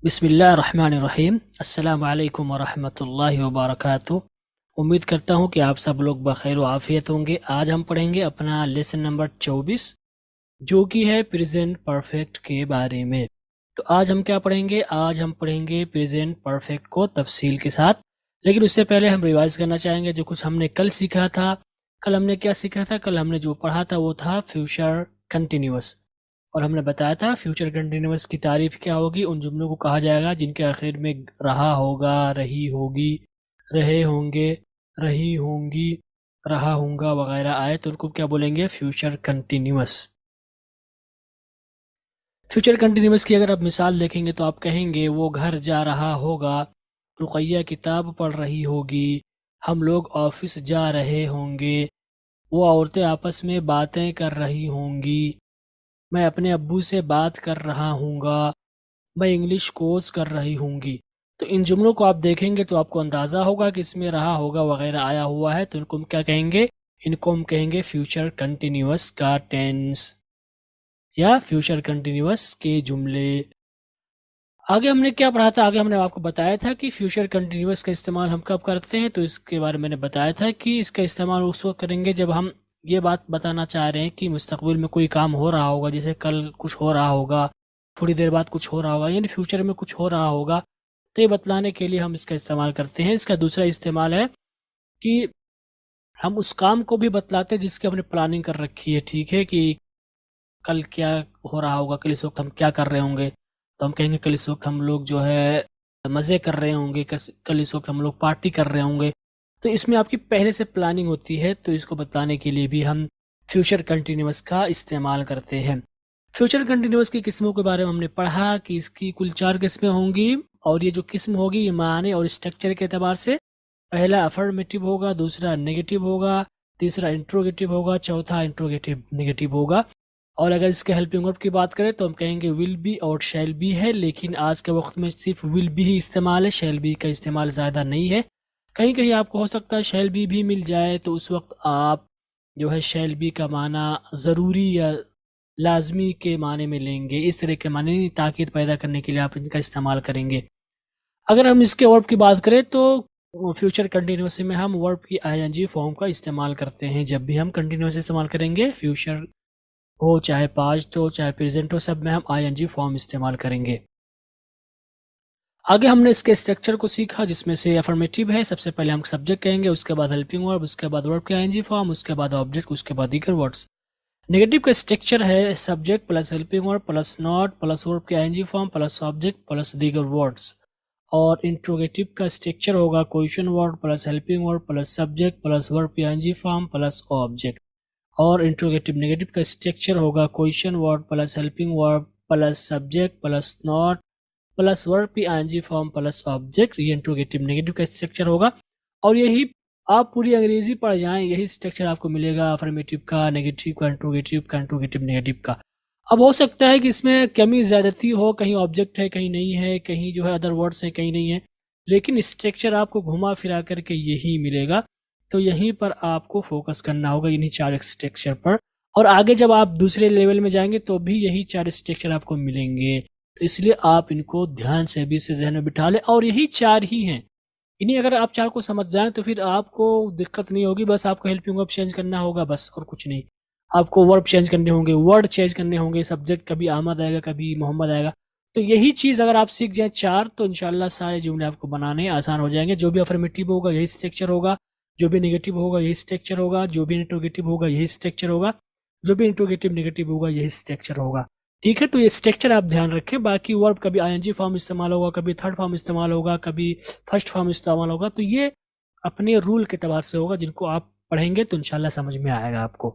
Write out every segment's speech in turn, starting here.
बिस्मिल्लाहिर्रहमानिर्रहीम। अस्सलामु अलैकुम वरहमतुल्लाहि वबरकातुहू। उम्मीद करता हूँ कि आप सब लोग बखैर व आफियत होंगे। आज हम पढ़ेंगे अपना लेसन नंबर 24 जो कि है प्रेजेंट परफेक्ट के बारे में। तो आज हम क्या पढ़ेंगे? आज हम पढ़ेंगे प्रेजेंट परफेक्ट को तफसील के साथ। लेकिन उससे पहले हम रिवाइज करना चाहेंगे जो कुछ हमने कल सीखा था। कल हमने क्या सीखा था? कल हमने जो पढ़ा था वो था फ्यूचर कंटिन्यूअस। और हमने बताया था फ्यूचर कंटिन्यूअस की तारीफ क्या होगी? उन जुमलों को कहा जाएगा जिनके आखिर में रहा होगा, रही होगी, रहे होंगे, रही होंगी, रहा होगा वगैरह आए तो उनको क्या बोलेंगे? Future continuous. फ्यूचर कंटिन्यूअस की अगर आप मिसाल देखेंगे तो आप कहेंगे वो घर जा रहा होगा, रुकैया किताब पढ़ रही होगी, हम लोग ऑफिस जा रहे होंगे, वो औरतें आपस में बातें कर रही होंगी, मैं अपने अब्बू से बात कर रहा हूँगा, मैं इंग्लिश कोर्स कर रही होंगी। तो इन जुमलों को आप देखेंगे तो आपको अंदाज़ा होगा कि इसमें रहा होगा वगैरह आया हुआ है, तो इनको हम क्या कहेंगे? इनको हम कहेंगे फ्यूचर कंटिन्यूअस का टेंस या फ्यूचर कंटिन्यूअस के जुमले। आगे हमने क्या पढ़ा था? आगे हमने आपको बताया था कि फ्यूचर कंटिन्यूअस का इस्तेमाल हम कब करते हैं। तो इसके बारे में मैंने बताया था कि इसका इस्तेमाल उस वक्त करेंगे जब हम ये बात बताना चाह रहे हैं कि मुस्तकबिल में कोई काम हो रहा होगा, जैसे कल कुछ हो रहा होगा, थोड़ी देर बाद कुछ हो रहा होगा, यानी फ्यूचर में कुछ हो रहा होगा। तो ये बतलाने के लिए हम इसका इस्तेमाल करते हैं। इसका दूसरा इस्तेमाल है कि हम उस काम को भी बतलाते हैं जिसकी हमने प्लानिंग कर रखी है। ठीक है कि कल क्या हो रहा होगा, कल इस वक्त हम क्या कर रहे होंगे। तो हम कहेंगे कल इस वक्त हम लोग जो है मज़े कर रहे होंगे, कल इस वक्त हम लोग पार्टी कर रहे होंगे। तो इसमें आपकी पहले से प्लानिंग होती है, तो इसको बताने के लिए भी हम फ्यूचर कंटिन्यूअस का इस्तेमाल करते हैं। फ्यूचर कंटिन्यूअस की किस्मों के बारे में हमने पढ़ा कि इसकी कुल 4 किस्में होंगी, और ये जो किस्म होगी ये माने और स्ट्रक्चर के एतबार से पहला अफर्मेटिव होगा, दूसरा नेगेटिव होगा, तीसरा इंट्रोगेटिव होगा, चौथा इंट्रोगेटिव नेगेटिव होगा। और अगर इसके हेल्पिंग वर्ब की बात करें तो हम कहेंगे विल बी और शैल बी है, लेकिन आज के वक्त में सिर्फ विल बी ही इस्तेमाल है, शैल बी का इस्तेमाल ज़्यादा नहीं है। कहीं कहीं आपको हो सकता है शैल बी भी मिल जाए, तो उस वक्त आप जो है शैल बी का माना ज़रूरी या लाजमी के माने में लेंगे, इस तरह के माने नहीं, ताकीद पैदा करने के लिए आप इनका इस्तेमाल करेंगे। अगर हम इसके वर्ब की बात करें तो फ्यूचर कंटिन्यूस में हम वर्ब की आईएनजी फॉर्म का इस्तेमाल करते हैं। जब भी हम कंटिन्यूस इस्तेमाल करेंगे, फ्यूचर हो चाहे पास्ट हो चाहे प्रेजेंट हो, सब में हम आईएनजी फॉर्म इस्तेमाल करेंगे। आगे हमने इसके स्ट्रक्चर को सीखा जिसमें से अफर्मेटिव है, सबसे पहले हम सब्जेक्ट कहेंगे, उसके बाद हेल्पिंग वर्ब, उसके बाद वर्ब की आईएनजी फॉर्म, उसके बाद ऑब्जेक्ट, उसके बाद दीगर वर्ड्स। नेगेटिव का स्ट्रक्चर है subject plus helping verb plus not plus verb की ING form plus object plus दीगर वर्ड्स। और इंट्रोगेटिव का स्ट्रक्चर होगा question word plus helping verb plus subject plus verb की आईएनजी फॉर्म प्लस ऑब्जेक्ट। और interrogative negative का structure होगा question word plus helping verb plus subject plus not plus verb की ING form plus object. ये interrogative negative का structure होगा। और यही आप पूरी अंग्रेजी पढ़ जाएं, यही स्ट्रक्चर आपको मिलेगा अफर्मेटिव का, नेगेटिव का, इंट्रोगेटिव नेगेटिव का। अब हो सकता है कि इसमें कमी ज्यादती हो, कहीं ऑब्जेक्ट है कहीं नहीं है, कहीं जो है अदर वर्ड्स है कहीं नहीं है, लेकिन स्ट्रक्चर आपको घुमा फिरा करके यही मिलेगा। तो यहीं पर आपको फोकस करना होगा, इन्हीं 4 स्ट्रक्चर पर। और आगे जब आप दूसरे लेवल में जाएंगे तो भी यही 4 स्ट्रक्चर आपको मिलेंगे। तो इसलिए आप इनको ध्यान से भी से जहन में बिठा लें, और यही 4 ही हैं। इन्हीं अगर आप 4 को समझ जाएं तो फिर आपको दिक्कत नहीं होगी। बस आपको हेल्पिंग वर्ब चेंज करना होगा, बस और कुछ नहीं। आपको वर्ब चेंज करने होंगे, वर्ड चेंज करने होंगे, सब्जेक्ट कभी अहमद आएगा कभी मोहम्मद आएगा। तो यही चीज़ अगर आप सीख जाएं 4, तो इंशाल्लाह सारे जुमले आपको बनाने आसान हो जाएंगे। जो भी अफर्मेटिव होगा यही स्ट्रक्चर होगा, जो भी नेगेटिव होगा यही स्ट्रक्चर होगा, जो भी इंट्रोगेटिव होगा यही स्ट्रक्चर होगा, जो भी इंट्रोगेटिव नेगेटिव होगा यही स्ट्रक्चर होगा। ठीक है, तो ये स्ट्रक्चर आप ध्यान रखें। बाकी वर्ब कभी आईएनजी फॉर्म इस्तेमाल होगा, कभी थर्ड फॉर्म इस्तेमाल होगा, कभी फर्स्ट फॉर्म इस्तेमाल होगा। तो ये अपने रूल के एतबार से होगा, जिनको आप पढ़ेंगे तो इंशाल्लाह समझ में आएगा आपको।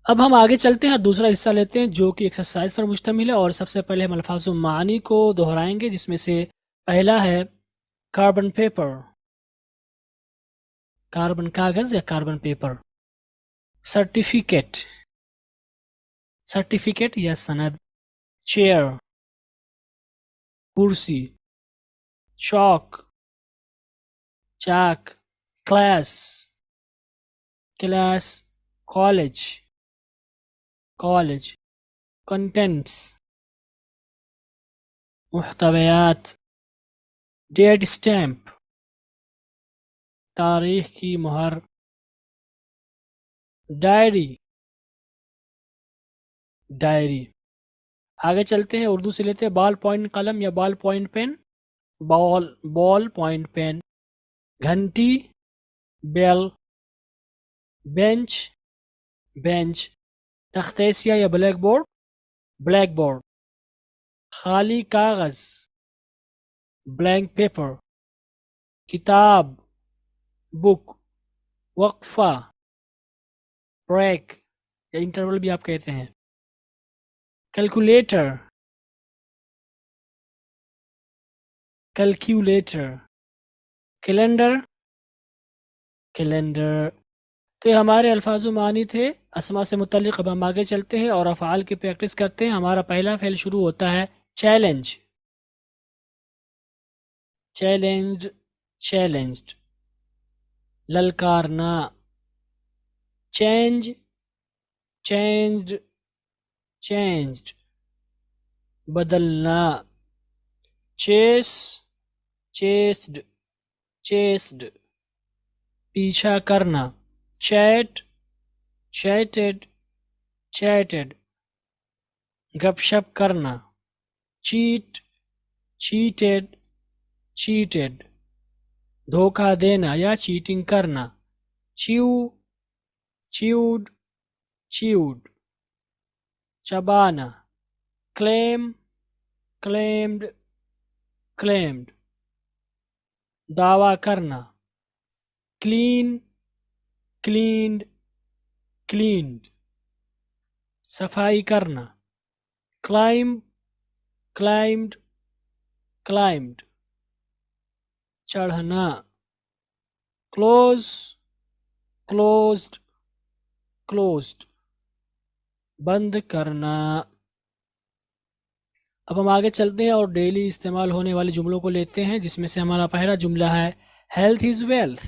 अब हम आगे चलते हैं, दूसरा हिस्सा लेते हैं जो कि एक्सरसाइज पर मुश्तमिल है। और सबसे पहले हम अल्फाज मानी को दोहराएंगे, जिसमें से पहला है कार्बन पेपर, कार्बन कागज या कार्बन पेपर। सर्टिफिकेट, सर्टिफिकेट या सनद। चेयर, कुर्सी। चौक, चाक। Class, class. College, college. Contents, मुहतवयात, डेट स्टैम्प, तारीख की मुहर, डायरी, डायरी। आगे चलते हैं, उर्दू से लेते हैं। बॉल पॉइंट कलम या ball point pen, ball point pen. घंटी, बेल। Bench, bench. तख्तेसिया या ब्लैक बोर्ड, ब्लैक बोर्ड। खाली कागज, ब्लैंक पेपर। किताब, बुक। वक्फा, ब्रेक या इंटरवल भी आप कहते हैं। Calculator, calculator. Calendar, calendar. तो ये हमारे अल्फाज मानी थे अस्मा से मुतल्लिक़। अब हम आगे चलते हैं और अफ़आल की प्रैक्टिस करते हैं। हमारा पहला फ़ेल शुरू होता है चैलेंज। Challenged, challenged. ललकारना, चेंज, चेंज्ड, चेंज्ड। बदलना, चेस, चेस्ड, चेस्ड। पीछा करना, चैट, चैटेड, चैटेड। गपशप करना, चीट, चीटेड, चीटेड। धोखा देना या चीटिंग करना, च्यू, च्यूड, च्यूड। चबाना, क्लेम, क्लेम्ड, क्लेम्ड। दावा करना, क्लीन, क्लीन्ड, क्लीन्ड। सफाई करना, क्लाइम, क्लाइम्ड, क्लाइम्ड। चढ़ना, क्लोज, क्लोज्ड, क्लोज्ड। बंद करना। अब हम आगे चलते हैं और डेली इस्तेमाल होने वाले जुमलों को लेते हैं, जिसमें से हमारा पहला जुमला है हेल्थ इज़ वेल्थ।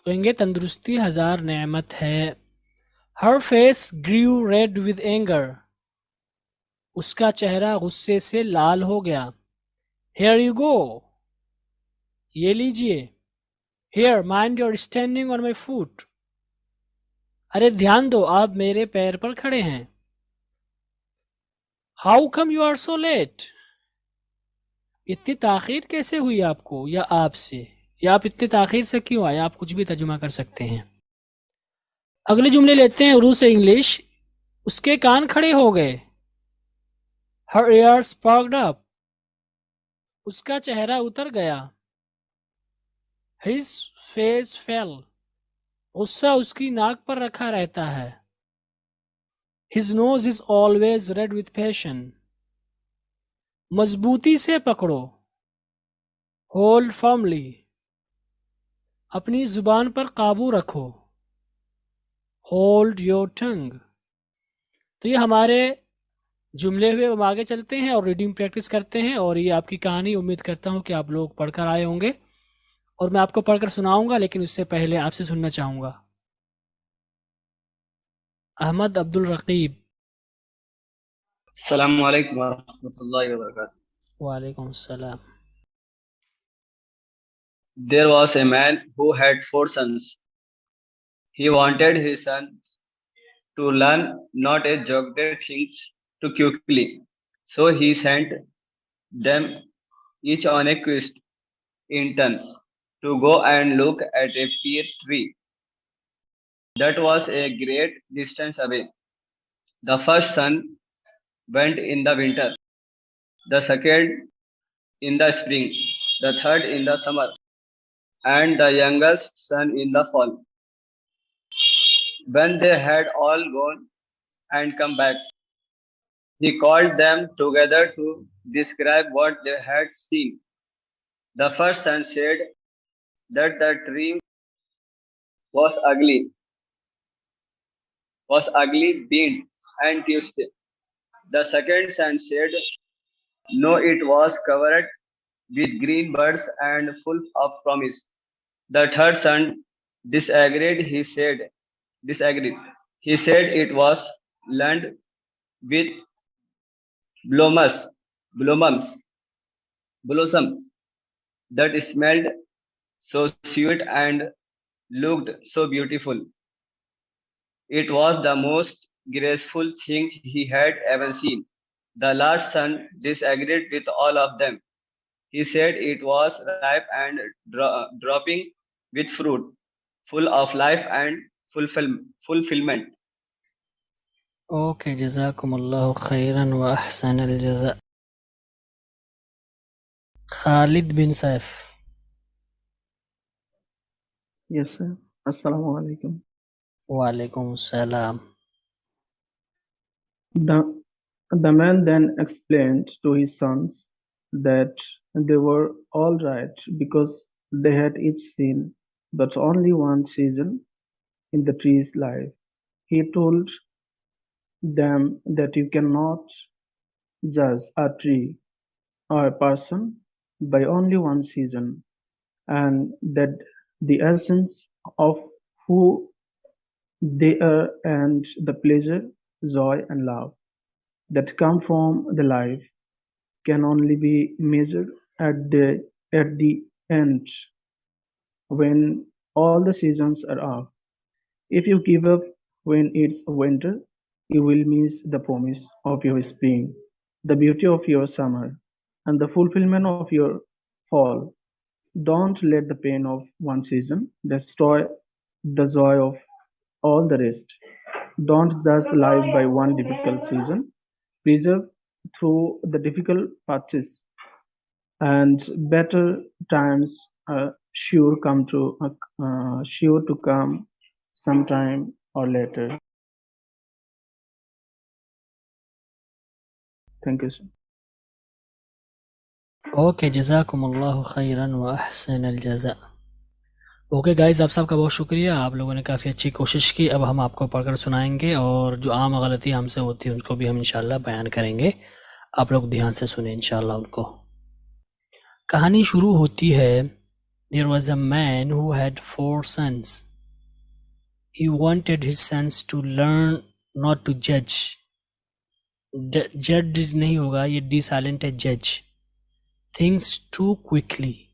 कहेंगे तंदुरुस्ती हजार नेमत है। Her face grew red with anger, उसका चेहरा गुस्से से लाल हो गया। हेयर यू गो, ये लीजिए। Hair mind you're standing on my foot, अरे ध्यान दो आप मेरे पैर पर खड़े हैं। How come you are so late, इतनी ताखीर कैसे हुई आपको या आपसे, या आप इतनी ताखीर से क्यों आए। आप कुछ भी तर्जुमा कर सकते हैं। अगले जुमले लेते हैं उर्दू से इंग्लिश। उसके कान खड़े हो गए। हर ears perked up, उसका चेहरा उतर गया। His face fell, गुस्सा उसकी नाक पर रखा रहता है। His nose is always red with passion, मजबूती से पकड़ो। Hold firmly, अपनी जुबान पर काबू रखो। Hold your tongue। तो ये हमारे जुमले हुए। हम आगे चलते हैं और रीडिंग प्रैक्टिस करते हैं। और ये आपकी कहानी उम्मीद करता हूँ कि आप लोग पढ़कर आए होंगे, और मैं आपको पढ़कर सुनाऊंगा, लेकिन उससे पहले आपसे सुनना चाहूंगा। अहमद अब्दुल रकीब। अस्सलामु अलैकुम वरहमतुल्लाहि वबरकातुहू। वालेकुम सलाम। There was a man who had four sons. He wanted his sons to learn not a geography things too quickly. So he sent them each on a quest in turn to go and look at a pear tree that was a great distance away. The first son went in the winter, the second in the spring, the third in the summer, and the youngest son in the fall. When they had all gone and come back, he called them together to describe what they had seen. The first son said that the tree was bent, and twisted. The second son said, no, it was covered with green birds and full of promise. The third son disagreed. Disagreed. He said it was land with blooms. blossoms, blossoms that smelled so sweet and looked so beautiful. It was the most graceful thing he had ever seen. The last son disagreed with all of them. He said it was ripe and dropping with fruit, full of life and fulfillment. Okay, जज़ाकुमुल्लाहु खैरन व अहसनल जज़ा। खालिद बिन Saif. Yes, sir. Assalamu alaikum. वालेकुम सलाम। The man then explained to his sons that they were all right because they had each seen but only one season in the tree's life. He told them that you cannot judge a tree or a person by only one season, and that the essence of who they are and the pleasure, joy, and love that come from the life can only be measured at the end when all the seasons are off. If you give up when it's winter, you will miss the promise of your spring, the beauty of your summer, and the fulfillment of your fall. Don't let the pain of one season destroy the joy of all the rest. Don't judge life by one difficult season. Preserve through the difficult patches, and better times are sure to come sometime or later. Thank you, sir. Okay, जज़ाकुमुल्लाहु खैरन व अहसनल जज़ा। Okay guys, आप सबका बहुत शुक्रिया, आप लोगों ने काफ़ी अच्छी कोशिश की। अब हम आपको पढ़कर सुनाएंगे और जो आम गलती हमसे होती है उनको भी हम इंशाल्लाह बयान करेंगे। आप लोग ध्यान से सुने इंशाल्लाह उनको। कहानी शुरू होती है, there was a man who had 4 sons. He wanted his sons to learn not to जज। जज नहीं होगा, ये डी साइलेंट है, जज things too quickly.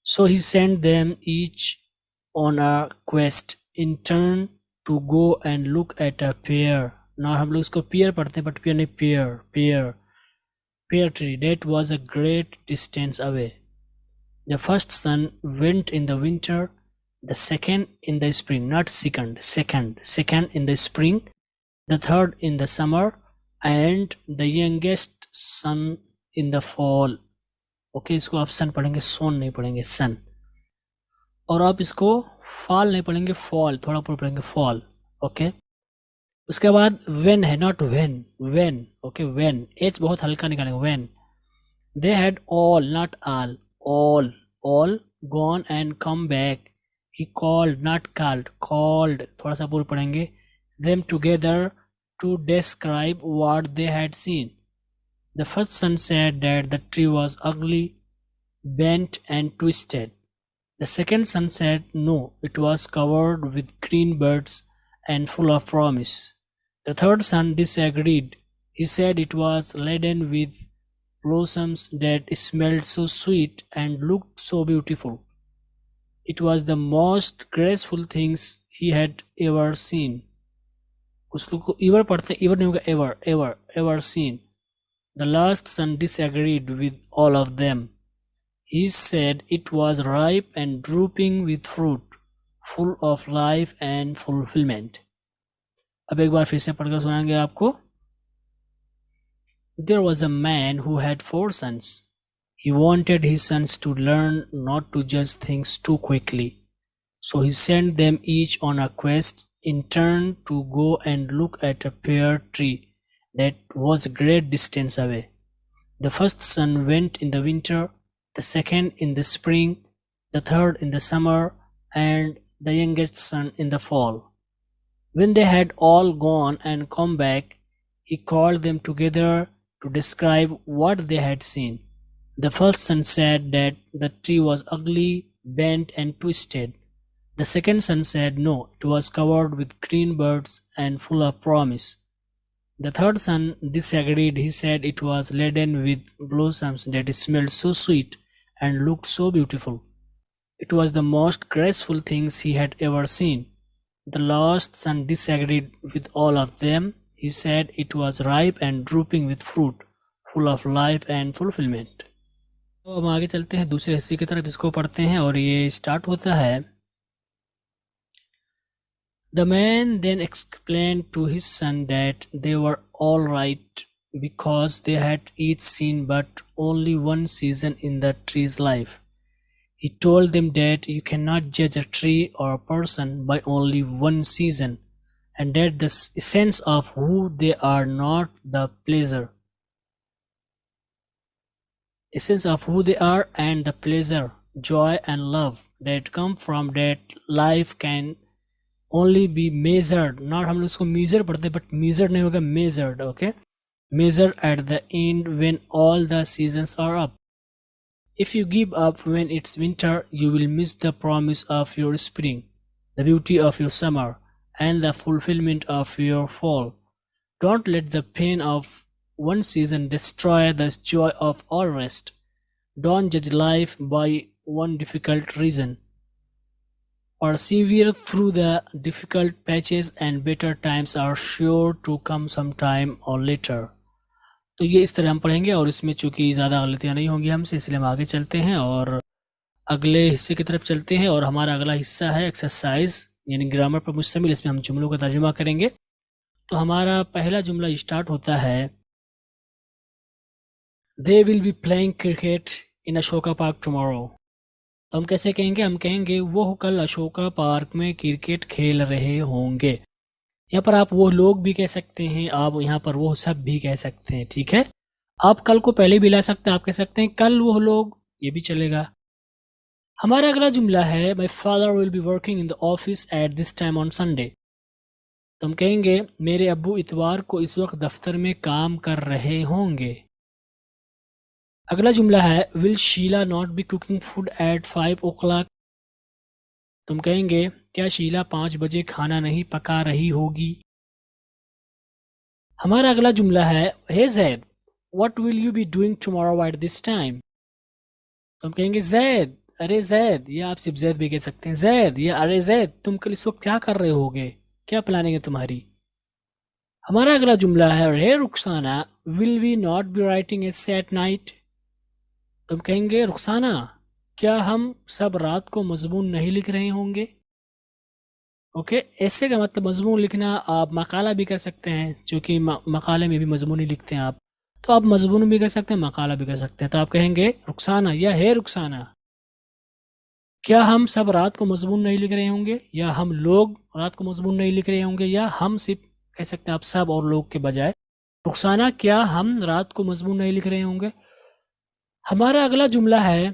So he sent them each on a quest in turn to go and look at a pear. Now हम लोग इसको pear पढ़ते हैं, but pear नहीं, pear tree that was a great distance away. The first son went in the winter, the second in the spring, not second in the spring, the third in the summer, and the youngest son in the fall. Okay, इसको आप सन पढ़ेंगे, सोन नहीं पढ़ेंगे, सन। और आप इसको fall नहीं पढ़ेंगे, फॉल, थोड़ा पढ़ेंगे फॉल। ओके, उसके बाद वेन है, not when, when. Okay, when, H बहुत हल्का निकालेंगे, when they had all, not all, all gone and come back. He called, not called, called, थोड़ा सा पूर्व पढ़ेंगे, them together to describe what they had seen. The first son said that the tree was ugly, bent and twisted. The second son said no, it was covered with green buds and full of promise. The third son disagreed. He said it was laden with blossoms that smelled so sweet and looked so beautiful. It was the most graceful things he had ever seen. कुछ लोग को ever पढ़ते, ever नहीं होगा, ever seen. The last son disagreed with all of them. He said it was ripe and drooping with fruit, full of life and fulfillment. अब एक बार फिर से पढ़कर सुनाएंगे आपको। There was a man who had 4 sons. He wanted his sons to learn not to judge things too quickly. So he sent them each on a quest in turn to go and look at a pear tree that was a great distance away. The first son went in the winter, the second in the spring, the third in the summer, and the youngest son in the fall. When they had all gone and come back, he called them together to describe what they had seen. The first son said that the tree was ugly, bent and twisted. The second son said no, it was covered with green buds and full of promise. The third son disagreed. He said it was laden with blossoms that smelled so sweet and looked so beautiful. It was the most graceful things he had ever seen. The last son disagreed with all of them. He said it was ripe and drooping with fruit, full of life and fulfillment. तो हम आगे चलते हैं दूसरे हिस्से की तरफ जिसको पढ़ते हैं और ये स्टार्ट होता है. The man then explained to his son that they were all right because they had each seen but only one season in the tree's life. He told them that you cannot judge a tree or a person by only one season, and that the essence of who they are not the essence of who they are and the pleasure, joy and love that come from that life can only be measured. Not हम लोग इसको measure पढ़ते but measured नहीं होगा, measured. Okay, measured at the end when all the seasons are up. If you give up when it's winter, you will miss the promise of your spring, the beauty of your summer, and the fulfillment of your fall. Don't let the pain of one season destroy the joy of all rest. Don't judge life by one difficult reason. Persevere through the difficult patches and better times are sure to come sometime or later. तो ये इस तरह हम पढ़ेंगे और इसमें चूंकि ज़्यादा गलतियाँ नहीं होंगी हमसे, इसलिए हम आगे चलते हैं और अगले हिस्से की तरफ चलते हैं. और हमारा अगला हिस्सा है एक्सरसाइज यानी ग्रामर पर मुश्तमिल. इसमें हम जुमलों का तर्जुमा करेंगे. तो हमारा पहला जुमला स्टार्ट होता है they will be playing cricket in Ashoka park tomorrow. तो हम कैसे कहेंगे? हम कहेंगे वो कल अशोका पार्क में क्रिकेट खेल रहे होंगे. यहाँ पर आप वो लोग भी कह सकते हैं, आप यहाँ पर वो सब भी कह सकते हैं. ठीक है, आप कल को पहले भी ला सकते हैं. आप कह सकते हैं कल वो लोग, ये भी चलेगा. हमारा अगला जुमला है my father will be working in the office at this time on Sunday. तो हम कहेंगे मेरे अब्बू इतवार को इस वक्त दफ्तर में काम कर रहे होंगे. अगला जुमला है will Sheela not be cooking food at 5 o'clock. तुम कहेंगे क्या शीला 5 बजे खाना नहीं पका रही होगी. हमारा अगला जुमला है hey Zaid what will you be doing tomorrow at this time. तुम कहेंगे जैद, अरे जैद, या आप सिर्फ जैद भी कह सकते हैं. जैद या अरे जैद, तुम कल इस वक्त क्या कर रहे होगे, क्या प्लानिंग है तुम्हारी. हमारा अगला जुमला है hey Rukhsana will we not be writing essay at night. तुम कहेंगे रुखसाना क्या हम सब रात को मजमून नहीं लिख रहे होंगे. ओके, ऐसे का मतलब मजमून लिखना. आप मकाला भी कर सकते हैं, क्योंकि मकाले में भी मजमून ही लिखते हैं आप. तो आप मजमून भी कर सकते हैं, मकाला भी कर सकते हैं. तो आप कहेंगे रुखसाना या हे रुखसाना क्या हम सब रात को मजमून नहीं लिख रहे होंगे, या हम लोग रात को मजमून नहीं लिख रहे होंगे, या हम सिर्फ कह सकते हैं आप सब और लोग के बजाय. रुखसाना क्या हम रात को मजमून नहीं लिख रहे होंगे. हमारा अगला जुमला है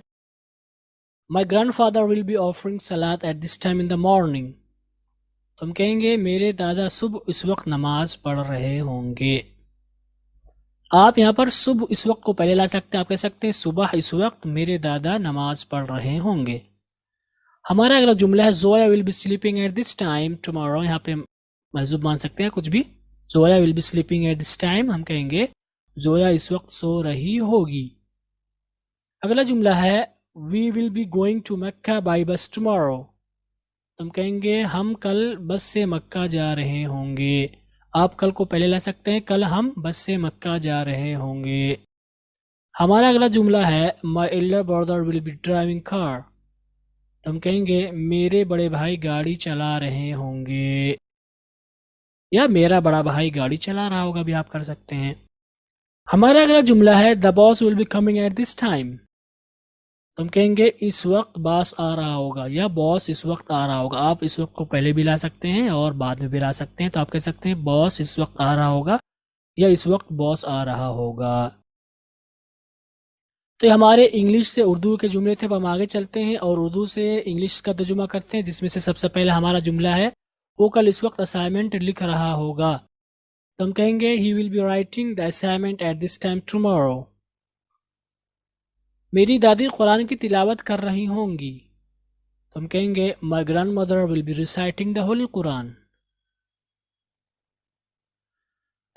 my grandfather will be offering सलात at this time in the morning. तो हम कहेंगे मेरे दादा सुबह इस वक्त नमाज पढ़ रहे होंगे. आप यहाँ पर सुबह इस वक्त को पहले ला सकते हैं. आप कह सकते हैं सुबह इस वक्त मेरे दादा नमाज पढ़ रहे होंगे. हमारा अगला जुमला है Zoya will be sleeping at this time tomorrow. यहाँ पे महजूब मान सकते हैं कुछ भी. Zoya will be sleeping at this time, हम कहेंगे जोया इस वक्त सो रही होगी. अगला जुमला है we will be going to Mecca by bus tomorrow. तुम कहेंगे हम कल बस से मक्का जा रहे होंगे. आप कल को पहले ला सकते हैं कल हम बस से मक्का जा रहे होंगे. हमारा अगला जुमला है my elder brother will be driving car. तुम कहेंगे मेरे बड़े भाई गाड़ी चला रहे होंगे, या मेरा बड़ा भाई गाड़ी चला रहा होगा भी आप कर सकते हैं. हमारा अगला जुमला है the boss will be coming at this time. तुम कहेंगे इस वक्त बॉस आ रहा होगा, या बॉस इस वक्त आ रहा होगा. आप इस वक्त को पहले भी ला सकते हैं और बाद में भी ला सकते हैं. तो आप कह सकते हैं बॉस इस वक्त आ रहा होगा, या इस वक्त बॉस आ रहा होगा. तो ये हमारे इंग्लिश से उर्दू के जुमले थे. अब हम आगे चलते हैं और उर्दू से इंग्लिश का तर्जुमा करते हैं, जिसमें से सबसे पहले हमारा जुमला है वो कल इस वक्त असाइनमेंट लिख रहा होगा. तो हम कहेंगे he will be writing the assignment eight this time tomorrow. मेरी दादी कुरान की तिलावत कर रही होंगी. तो हम कहेंगे my grand mother will be reciting the Holi Quran.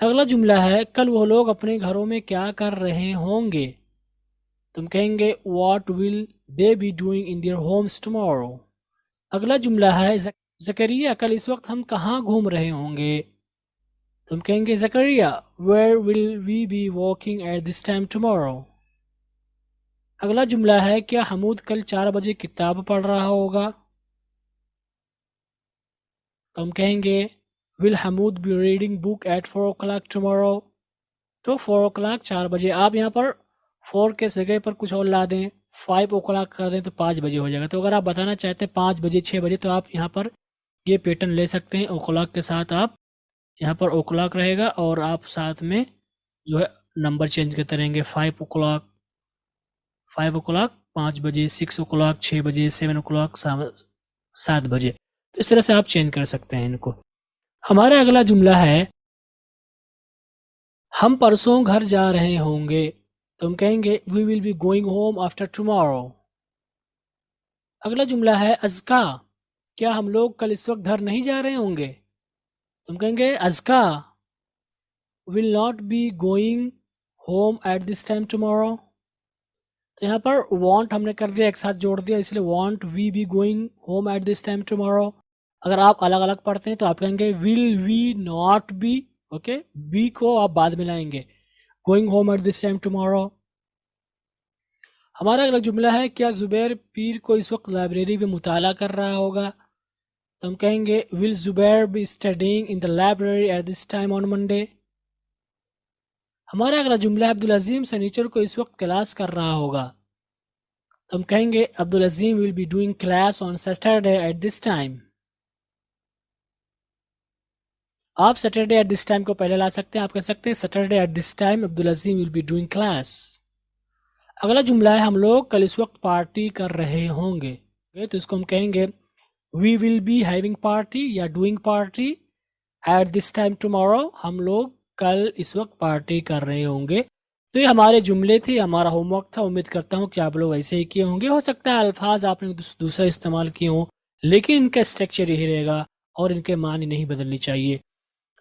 अगला जुमला है कल वो लोग अपने घरों में क्या कर रहे होंगे। तुम कहेंगे what will they be doing in their homes tomorrow. अगला जुमला है जकरिया कल इस वक्त हम कहाँ घूम रहे होंगे। तुम कहेंगे Zakariya where will we be walking at this time tomorrow. अगला जुमला है क्या हमूद कल 4 बजे किताब पढ़ रहा होगा। तुम कहेंगे will Hamood be reading book at 4 o'clock tomorrow. तो 4 o'clock 4 बजे, आप यहाँ पर 4 के जगह पर कुछ और ला दें, 5 o'clock कर दें तो 5 बजे हो जाएगा। तो अगर आप बताना चाहते हैं 5 बजे 6 बजे तो आप यहाँ पर ये पैटर्न ले सकते हैं। o'clock के साथ आप यहाँ पर o'clock रहेगा और आप साथ में जो है नंबर चेंज करते रहेंगे। 5 o'clock 5 बजे, 6 o'clock 6 बजे, 7 o'clock 7 बजे। तो इस तरह से आप चेंज कर सकते हैं इनको। हमारा अगला जुमला है हम परसों घर जा रहे होंगे। तो हम कहेंगे we will be going home after tomorrow. अगला जुमला है अज़का क्या हम लोग कल इस वक्त घर नहीं जा रहे होंगे। तुम कहेंगे Azka will not be going home at this time tomorrow. तो यहाँ पर वांट हमने कर दिया, एक साथ जोड़ दिया, इसलिए want we be going home at this time tomorrow. अगर आप अलग अलग पढ़ते हैं तो आप कहेंगे will we not be, okay, be को आप बाद में लाएंगे, going home at this time tomorrow. हमारा अगला जुमला है क्या जुबैर पीर को इस वक्त लाइब्रेरी में मुताला कर रहा होगा। तो हम कहेंगे will Zubair be studying in the library at this time on Monday. हमारा अगला जुमला है अब्दुल अजीम सनीचर को इस वक्त क्लास कर रहा होगा। तो हम कहेंगे Abdul Azeem will be doing class on Saturday at this time. आप सैटरडे एट दिस टाइम को पहले ला सकते हैं, आप कह सकते हैं Saturday at this time Abdul Azeem will be doing class. अगला जुमला है हम लोग कल इस वक्त पार्टी कर रहे होंगे। तो इसको हम कहेंगे we will be having party या doing party at this time tomorrow. हम लोग कल इस वक्त पार्टी कर रहे होंगे। तो ये हमारे जुमले थे, हमारा होमवर्क था। उम्मीद करता हूँ कि आप लोग ऐसे ही किए होंगे। हो सकता है अल्फाज आपने दूसरा इस्तेमाल किए हों, लेकिन इनका स्ट्रक्चर यही रहेगा और इनके मानी नहीं बदलनी चाहिए।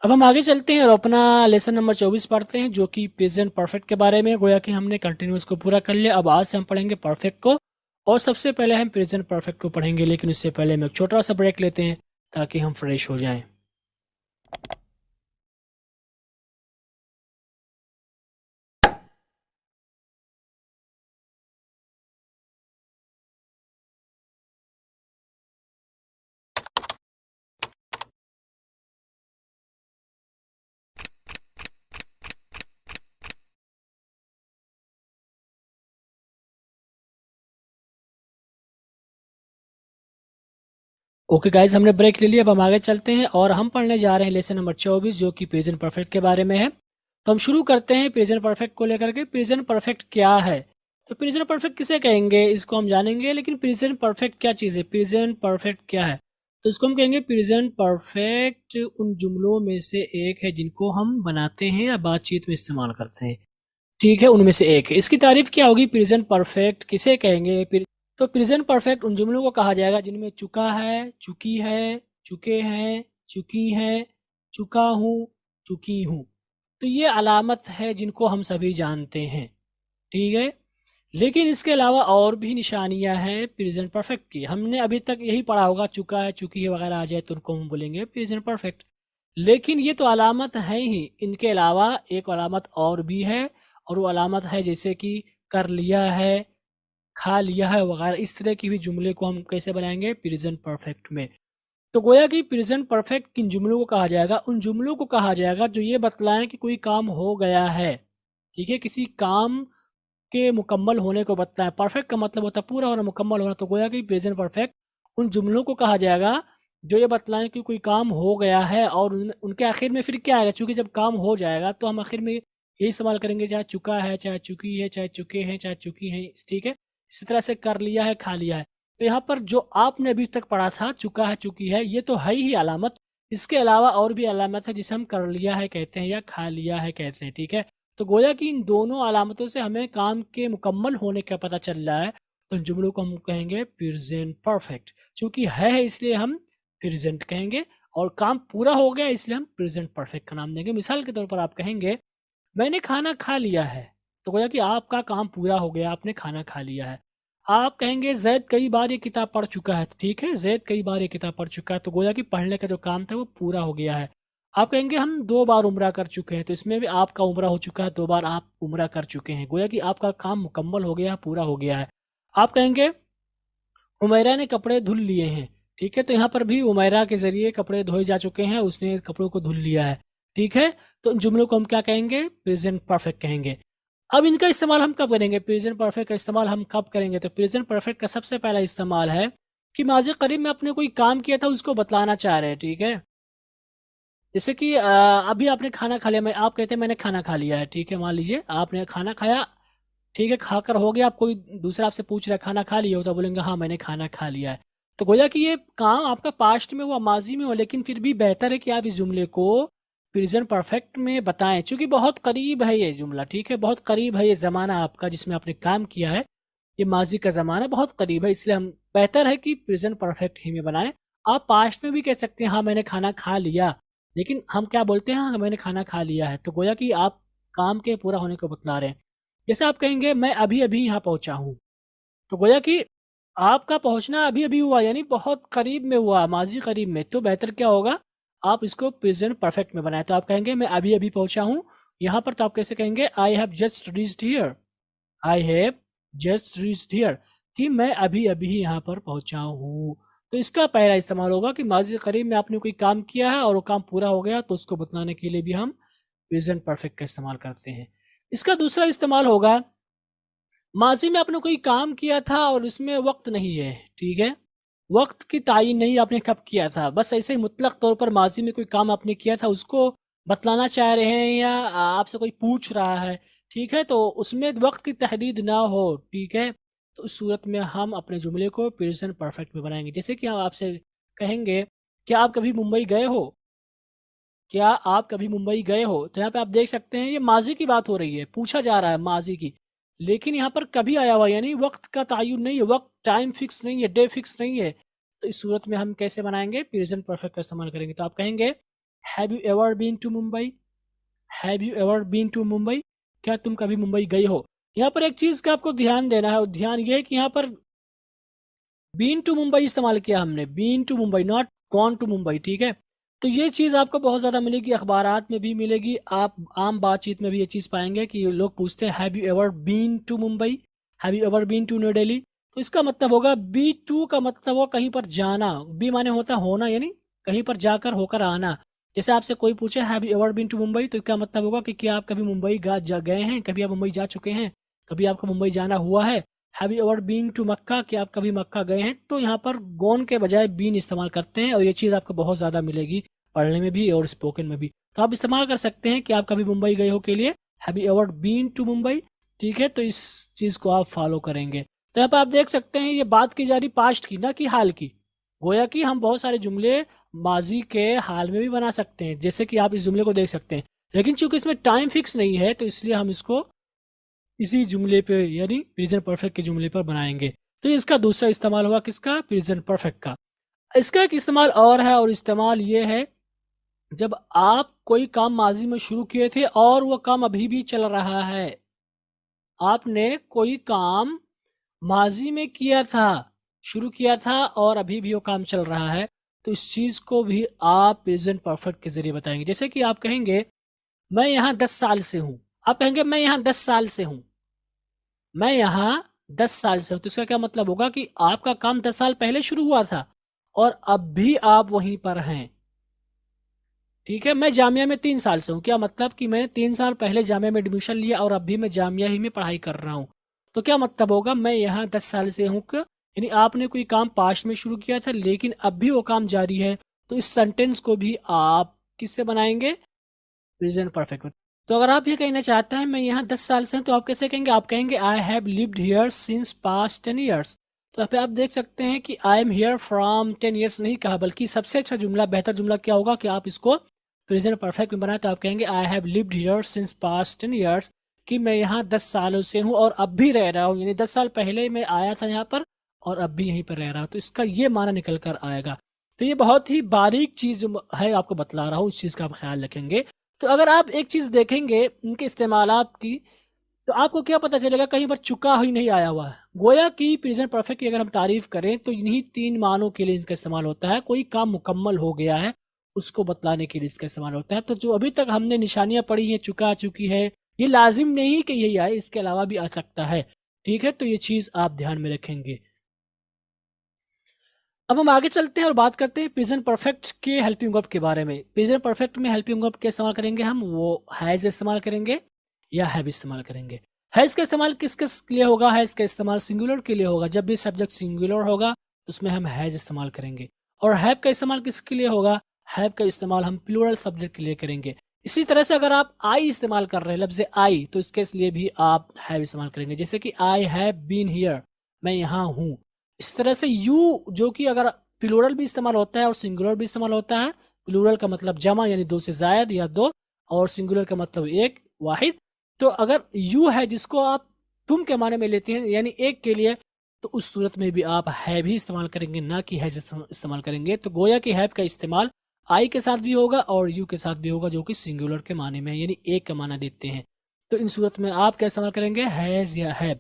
अब हम आगे चलते हैं और अपना लेसन नंबर 24 पढ़ते हैं, जो कि प्रेजेंट परफेक्ट के बारे में। गोया कि हमने कंटिन्यूस को पूरा कर लिया। अब आज से हम पढ़ेंगे परफेक्ट को, और सबसे पहले हम प्रेजेंट परफेक्ट को पढ़ेंगे, लेकिन उससे पहले हम एक छोटा सा ब्रेक लेते हैं ताकि हम फ्रेश हो जाएं। ओके गाइज, हमने ब्रेक ले लिया। अब हम आगे चलते हैं और हम पढ़ने जा रहे हैं लेसन नंबर 24, जो कि प्रेजेंट परफेक्ट के बारे में है। तो हम शुरू करते हैं प्रेजेंट परफेक्ट को लेकर के। प्रेजेंट परफेक्ट क्या है, तो प्रेजेंट परफेक्ट किसे कहेंगे इसको हम जानेंगे, लेकिन प्रेजेंट परफेक्ट क्या चीज़ है, प्रेजेंट परफेक्ट क्या है, तो इसको हम कहेंगे प्रेजेंट परफेक्ट उन जुमलों में से एक है जिनको हम बनाते हैं या बातचीत में इस्तेमाल करते हैं। ठीक है, उनमें से एक है। इसकी तारीफ क्या होगी, प्रेजेंट परफेक्ट किसे कहेंगे। तो प्रेजेंट परफेक्ट उन जुमलों को कहा जाएगा जिनमें चुका है, चुकी है, चुके हैं, चुकी है, चुका हूँ, चुकी हूँ। तो ये अलामत है जिनको हम सभी जानते हैं। ठीक है, लेकिन इसके अलावा और भी निशानियां हैं प्रेजेंट परफेक्ट की। हमने अभी तक यही पढ़ा होगा, चुका है, चुकी है वगैरह आ जाए तो उनको हम बोलेंगे प्रेजेंट परफेक्ट। लेकिन ये तो अलामत है ही, इनके अलावा एक अलामत और भी है, और वो अलामत है जैसे कि कर लिया है, खा लिया है वगैरह। इस तरह की भी जुमले को हम कैसे बनाएंगे, प्रेजेंट परफेक्ट में। तो गोया कि प्रेजेंट परफेक्ट किन जुमलों को कहा जाएगा, उन जुमलों को कहा जाएगा जो ये बतलाएं कि कोई काम हो गया है। ठीक है, किसी काम के मुकम्मल होने को बतलाएं। परफेक्ट का मतलब होता है पूरा होना, मुकम्मल होना। तो गोया कि प्रेजेंट परफेक्ट उन जुमलों को कहा जाएगा जो ये बतलाएं कि कोई काम हो गया है, और उनके आखिर में फिर क्या आएगा, चूंकि जब काम हो जाएगा तो हम आखिर में यही इस्तेमाल करेंगे, चाहे चुका है, चाहे चुकी है, चाहे चुके हैं, चाहे चुकी हैं। ठीक है, इसी तरह से कर लिया है, खा लिया है। तो यहाँ पर जो आपने अभी तक पढ़ा था, चुका है, चुकी है, ये तो है ही अलामत। इसके अलावा और भी अलामत है जिसे हम कर लिया है कहते हैं या खा लिया है कहते हैं। ठीक है, तो गोया कि इन दोनों अलामतों से हमें काम के मुकम्मल होने का पता चल रहा है। तो जुमलों को हम कहेंगे प्रेजेंट परफेक्ट। चूंकि है इसलिए हम प्रेजेंट कहेंगे, और काम पूरा हो गया, इसलिए हम प्रेजेंट परफेक्ट का नाम देंगे। मिसाल के तौर पर आप कहेंगे मैंने खाना खा लिया है, तो गोया कि आपका काम पूरा हो गया, आपने खाना खा लिया है। आप कहेंगे जैद कई बार ये किताब पढ़ चुका है, ठीक है, जैद कई बार ये किताब पढ़ चुका है, तो गोया कि पढ़ने का जो काम था वो पूरा हो गया है। आप कहेंगे हम 2 बार उम्रा कर चुके हैं, तो इसमें भी आपका उम्रा हो चुका है, 2 बार आप उम्रा कर चुके हैं, गोया कि आपका काम मुकम्मल हो गया, पूरा हो गया है। आप कहेंगे उमैरा ने कपड़े धुल लिए हैं, ठीक है, तो यहाँ पर भी उमैरा के जरिए कपड़े धोए जा चुके हैं, उसने कपड़ों को धुल लिया है, ठीक है। तो इन जुमलों को हम क्या कहेंगे? प्रेजेंट परफेक्ट कहेंगे। अब इनका इस्तेमाल हम कब करेंगे? प्रेजेंट परफेक्ट का इस्तेमाल हम कब करेंगे? तो प्रेजेंट परफेक्ट का सबसे पहला इस्तेमाल है कि माजी करीब में आपने कोई काम किया था, उसको बतलाना चाह रहे हैं, ठीक है। जैसे कि अभी आपने खाना खा लिया, आप कहते हैं मैंने खाना खा लिया है, ठीक है, मान लीजिए आपने खाना खाया, ठीक है, खाकर हो गया, आप कोई दूसरा आपसे पूछ रहा है खाना खा लिया हो, तो बोलेंगे हाँ मैंने खाना खा लिया है। तो गोया कि ये काम आपका पास्ट में हुआ, माजी में हुआ, लेकिन फिर भी बेहतर है कि आप इस जुमले को प्रेजेंट परफेक्ट में बताएं, क्योंकि बहुत करीब है ये जुमला, ठीक है, बहुत करीब है ये जमाना आपका जिसमें आपने काम किया है, ये माजी का जमाना बहुत करीब है, इसलिए हम बेहतर है कि प्रेजेंट परफेक्ट ही में बनाएं। आप पास्ट में भी कह सकते हैं हाँ मैंने खाना खा लिया, लेकिन हम क्या बोलते हैं? हाँ मैंने खाना खा लिया है, तो गोया कि आप काम के पूरा होने को बतला रहे हैं। जैसे आप कहेंगे मैं अभी अभी यहाँ पहुंचा हूँ, तो गोया कि आपका पहुंचना अभी अभी हुआ, यानी बहुत करीब में हुआ, माजी करीब में, तो बेहतर क्या होगा? आप इसको प्रेजेंट परफेक्ट में बनाए। तो आप कहेंगे मैं अभी अभी पहुंचा हूँ, यहाँ पर तो आप कैसे कहेंगे? I have just reached here, I have just reached here, कि मैं अभी अभी यहाँ पर पहुंचा हूँ। तो इसका पहला इस्तेमाल होगा कि माजी करीब में आपने कोई काम किया है और वो काम पूरा हो गया, तो उसको बतलाने के लिए भी हम प्रेजेंट परफेक्ट का इस्तेमाल करते हैं। इसका दूसरा इस्तेमाल होगा माजी में आपने कोई काम किया था और उसमें वक्त नहीं है, ठीक है, वक्त की तायीन नहीं आपने कब किया था, बस ऐसे ही मुतलक तौर पर माजी में कोई काम आपने किया था उसको बतलाना चाह रहे हैं, या आपसे कोई पूछ रहा है, ठीक है, तो उसमें वक्त की तहदीद ना हो, ठीक है, तो उस सूरत में हम अपने जुमले को प्रेजेंट परफेक्ट में बनाएंगे। जैसे कि हम आपसे कहेंगे क्या आप कभी मुंबई गए हो, क्या आप कभी मुंबई गए हो, तो यहाँ पे आप देख सकते हैं ये माजी की बात हो रही है, पूछा जा रहा है माजी की, लेकिन यहाँ पर कभी आया हुआ, यानी वक्त का तायुन नहीं है, वक्त टाइम फिक्स नहीं है, डे फिक्स नहीं है, तो इस सूरत में हम कैसे बनाएंगे? प्रेजेंट परफेक्ट का इस्तेमाल करेंगे। तो आप कहेंगे have you ever been to Mumbai, have you ever been to Mumbai, क्या तुम कभी मुंबई गई हो। यहाँ पर एक चीज का आपको ध्यान देना है, और ध्यान ये है कि यहाँ पर बीन टू मुंबई इस्तेमाल किया हमने, been to Mumbai, not gone to Mumbai, ठीक है। तो ये चीज़ आपको बहुत ज़्यादा मिलेगी, अखबारात में भी मिलेगी, आप आम बातचीत में भी ये चीज़ पाएंगे कि लोग पूछते हैं have you ever been to Mumbai, have you ever been to New Delhi, तो इसका मतलब होगा बी टू का मतलब होगा कहीं पर जाना, बी माने होता होना, यानी कहीं पर जाकर होकर आना। जैसे आपसे कोई पूछे have you ever been to Mumbai, तो क्या मतलब होगा कि क्या आप कभी मुंबई गए हैं, कभी आप मुंबई जा चुके हैं, कभी आपको मुंबई जाना हुआ है। Have you ever been to Mecca, कि आप कभी मक्का गए हैं, तो यहाँ पर गोन के बजाय बीन इस्तेमाल करते हैं, और ये चीज़ आपको बहुत ज़्यादा मिलेगी पढ़ने में भी और स्पोकन में भी। तो आप इस्तेमाल कर सकते हैं कि आप कभी मुंबई गए हो के लिए have you ever been to Mumbai, ठीक है, तो इस चीज़ को आप फॉलो करेंगे। तो यहाँ पर आप देख सकते हैं ये बात की जा रही पास्ट की, ना कि हाल की, गोया कि हम बहुत सारे जुमले माजी के हाल में भी बना सकते हैं, जैसे कि आप इस जुमले को देख सकते हैं, लेकिन चूंकि इसमें टाइम फिक्स नहीं है, तो इसलिए हम इसको इसी जुमले पे यानी प्रेजेंट परफेक्ट के जुमले पर बनाएंगे। तो इसका दूसरा इस्तेमाल हुआ किसका? प्रेजेंट परफेक्ट का। इसका एक इस्तेमाल और है, और इस्तेमाल ये है जब आप कोई काम माजी में शुरू किए थे और वो काम अभी भी चल रहा है, आपने कोई काम माजी में किया था, शुरू किया था और अभी भी वो काम चल रहा है, तो इस चीज को भी आप प्रेजेंट परफेक्ट के जरिए बताएंगे। जैसे कि आप कहेंगे मैं यहाँ 10 साल से हूं, आप कहेंगे मैं यहाँ 10 साल से हूं, मैं यहाँ 10 साल से हूं, तो इसका क्या मतलब होगा कि आपका काम 10 साल पहले शुरू हुआ था और अब भी आप वहीं पर हैं, ठीक है। मैं जामिया में 3 साल से हूँ, क्या मतलब कि मैंने 3 साल पहले जामिया में एडमिशन लिया और अभी मैं जामिया ही में पढ़ाई कर रहा हूँ, तो क्या मतलब होगा मैं यहाँ 10 साल से हूँ, यानी आपने कोई काम पास्ट में शुरू किया था लेकिन अब भी वो काम जारी है, तो इस सेंटेंस को भी आप किससे बनाएंगे? प्रेजेंट परफेक्ट में। तो अगर आप ये कहना चाहते हैं मैं यहाँ 10 साल से हूँ, तो आप कैसे कहेंगे? आप कहेंगे I have lived here since past 10 years. तो यहाँ पे आप देख सकते हैं कि I am here from 10 years नहीं कहा, बल्कि सबसे अच्छा जुमला, बेहतर जुमला क्या होगा कि आप इसको प्रेजेंट परफेक्ट में बनाए, तो आप कहेंगे I have lived here since past 10 years, कि मैं यहाँ 10 सालों से हूँ और अब भी रह रहा हूँ, यानी 10 साल पहले मैं आया था यहाँ पर और अब भी यहीं पर रह रहा हूँ, तो इसका ये माना निकल कर आएगा। तो ये बहुत ही बारीक चीज है, आपको बतला रहा हूँ, इस चीज का आप ख्याल रखेंगे। तो अगर आप एक चीज देखेंगे इनके इस्तेमालात की, तो आपको क्या पता चलेगा, कहीं पर चुका ही नहीं आया हुआ है। गोया कि प्रेजेंट परफेक्ट की अगर हम तारीफ करें तो इन्हीं 3 मानों के लिए इनका इस्तेमाल होता है। कोई काम मुकम्मल हो गया है उसको बतलाने के लिए इसका इस्तेमाल होता है। तो जो अभी तक हमने निशानियां पढ़ी हैं, चुका चुकी है, ये लाजिम नहीं कि यही आए, इसके अलावा भी आ सकता है। ठीक है, तो ये चीज आप ध्यान में रखेंगे। अब हम आगे चलते हैं और बात करते हैं प्रेजेंट परफेक्ट के हेल्पिंग वर्ब के बारे में। प्रेजेंट परफेक्ट में हेल्पिंग वर्ब क्या इस्तेमाल करेंगे हम, वो हैज इस्तेमाल करेंगे या हैव इस्तेमाल करेंगे। हैज का इस्तेमाल किस किस के लिए होगा, हैज का इस्तेमाल सिंगुलर के लिए होगा। जब भी सब्जेक्ट सिंगुलर होगा तो उसमें हम हैज इस्तेमाल करेंगे। और हैव का इस्तेमाल किसके लिए होगा, हैव का इस्तेमाल हम प्लूरल सब्जेक्ट के लिए करेंगे। इसी तरह से अगर आप आई इस्तेमाल कर रहे हैं, लफ्ज आई, तो इसके लिए भी आप हैव इस्तेमाल करेंगे। जैसे कि आई हैव बीन हियर, मैं यहाँ हूँ। इस तरह से यू, जो कि अगर प्लूरल भी इस्तेमाल होता है और सिंगुलर भी इस्तेमाल होता है। प्लूरल का मतलब जमा यानी 2 से जायद या 2, और सिंगुलर का मतलब एक, वाहिद। तो अगर यू है जिसको आप तुम के माने में लेते हैं यानी एक के लिए, तो उस सूरत में भी आप हैव ही इस्तेमाल करेंगे, ना कि हैज इस्तेमाल करेंगे। तो गोया कि हैव का इस्तेमाल आई के साथ भी होगा और यू के साथ भी होगा, जो कि सिंगुलर के माने में यानी एक का माना देते हैं। तो इन सूरत में आप क्या इस्तेमाल करेंगे, हैज या हैव।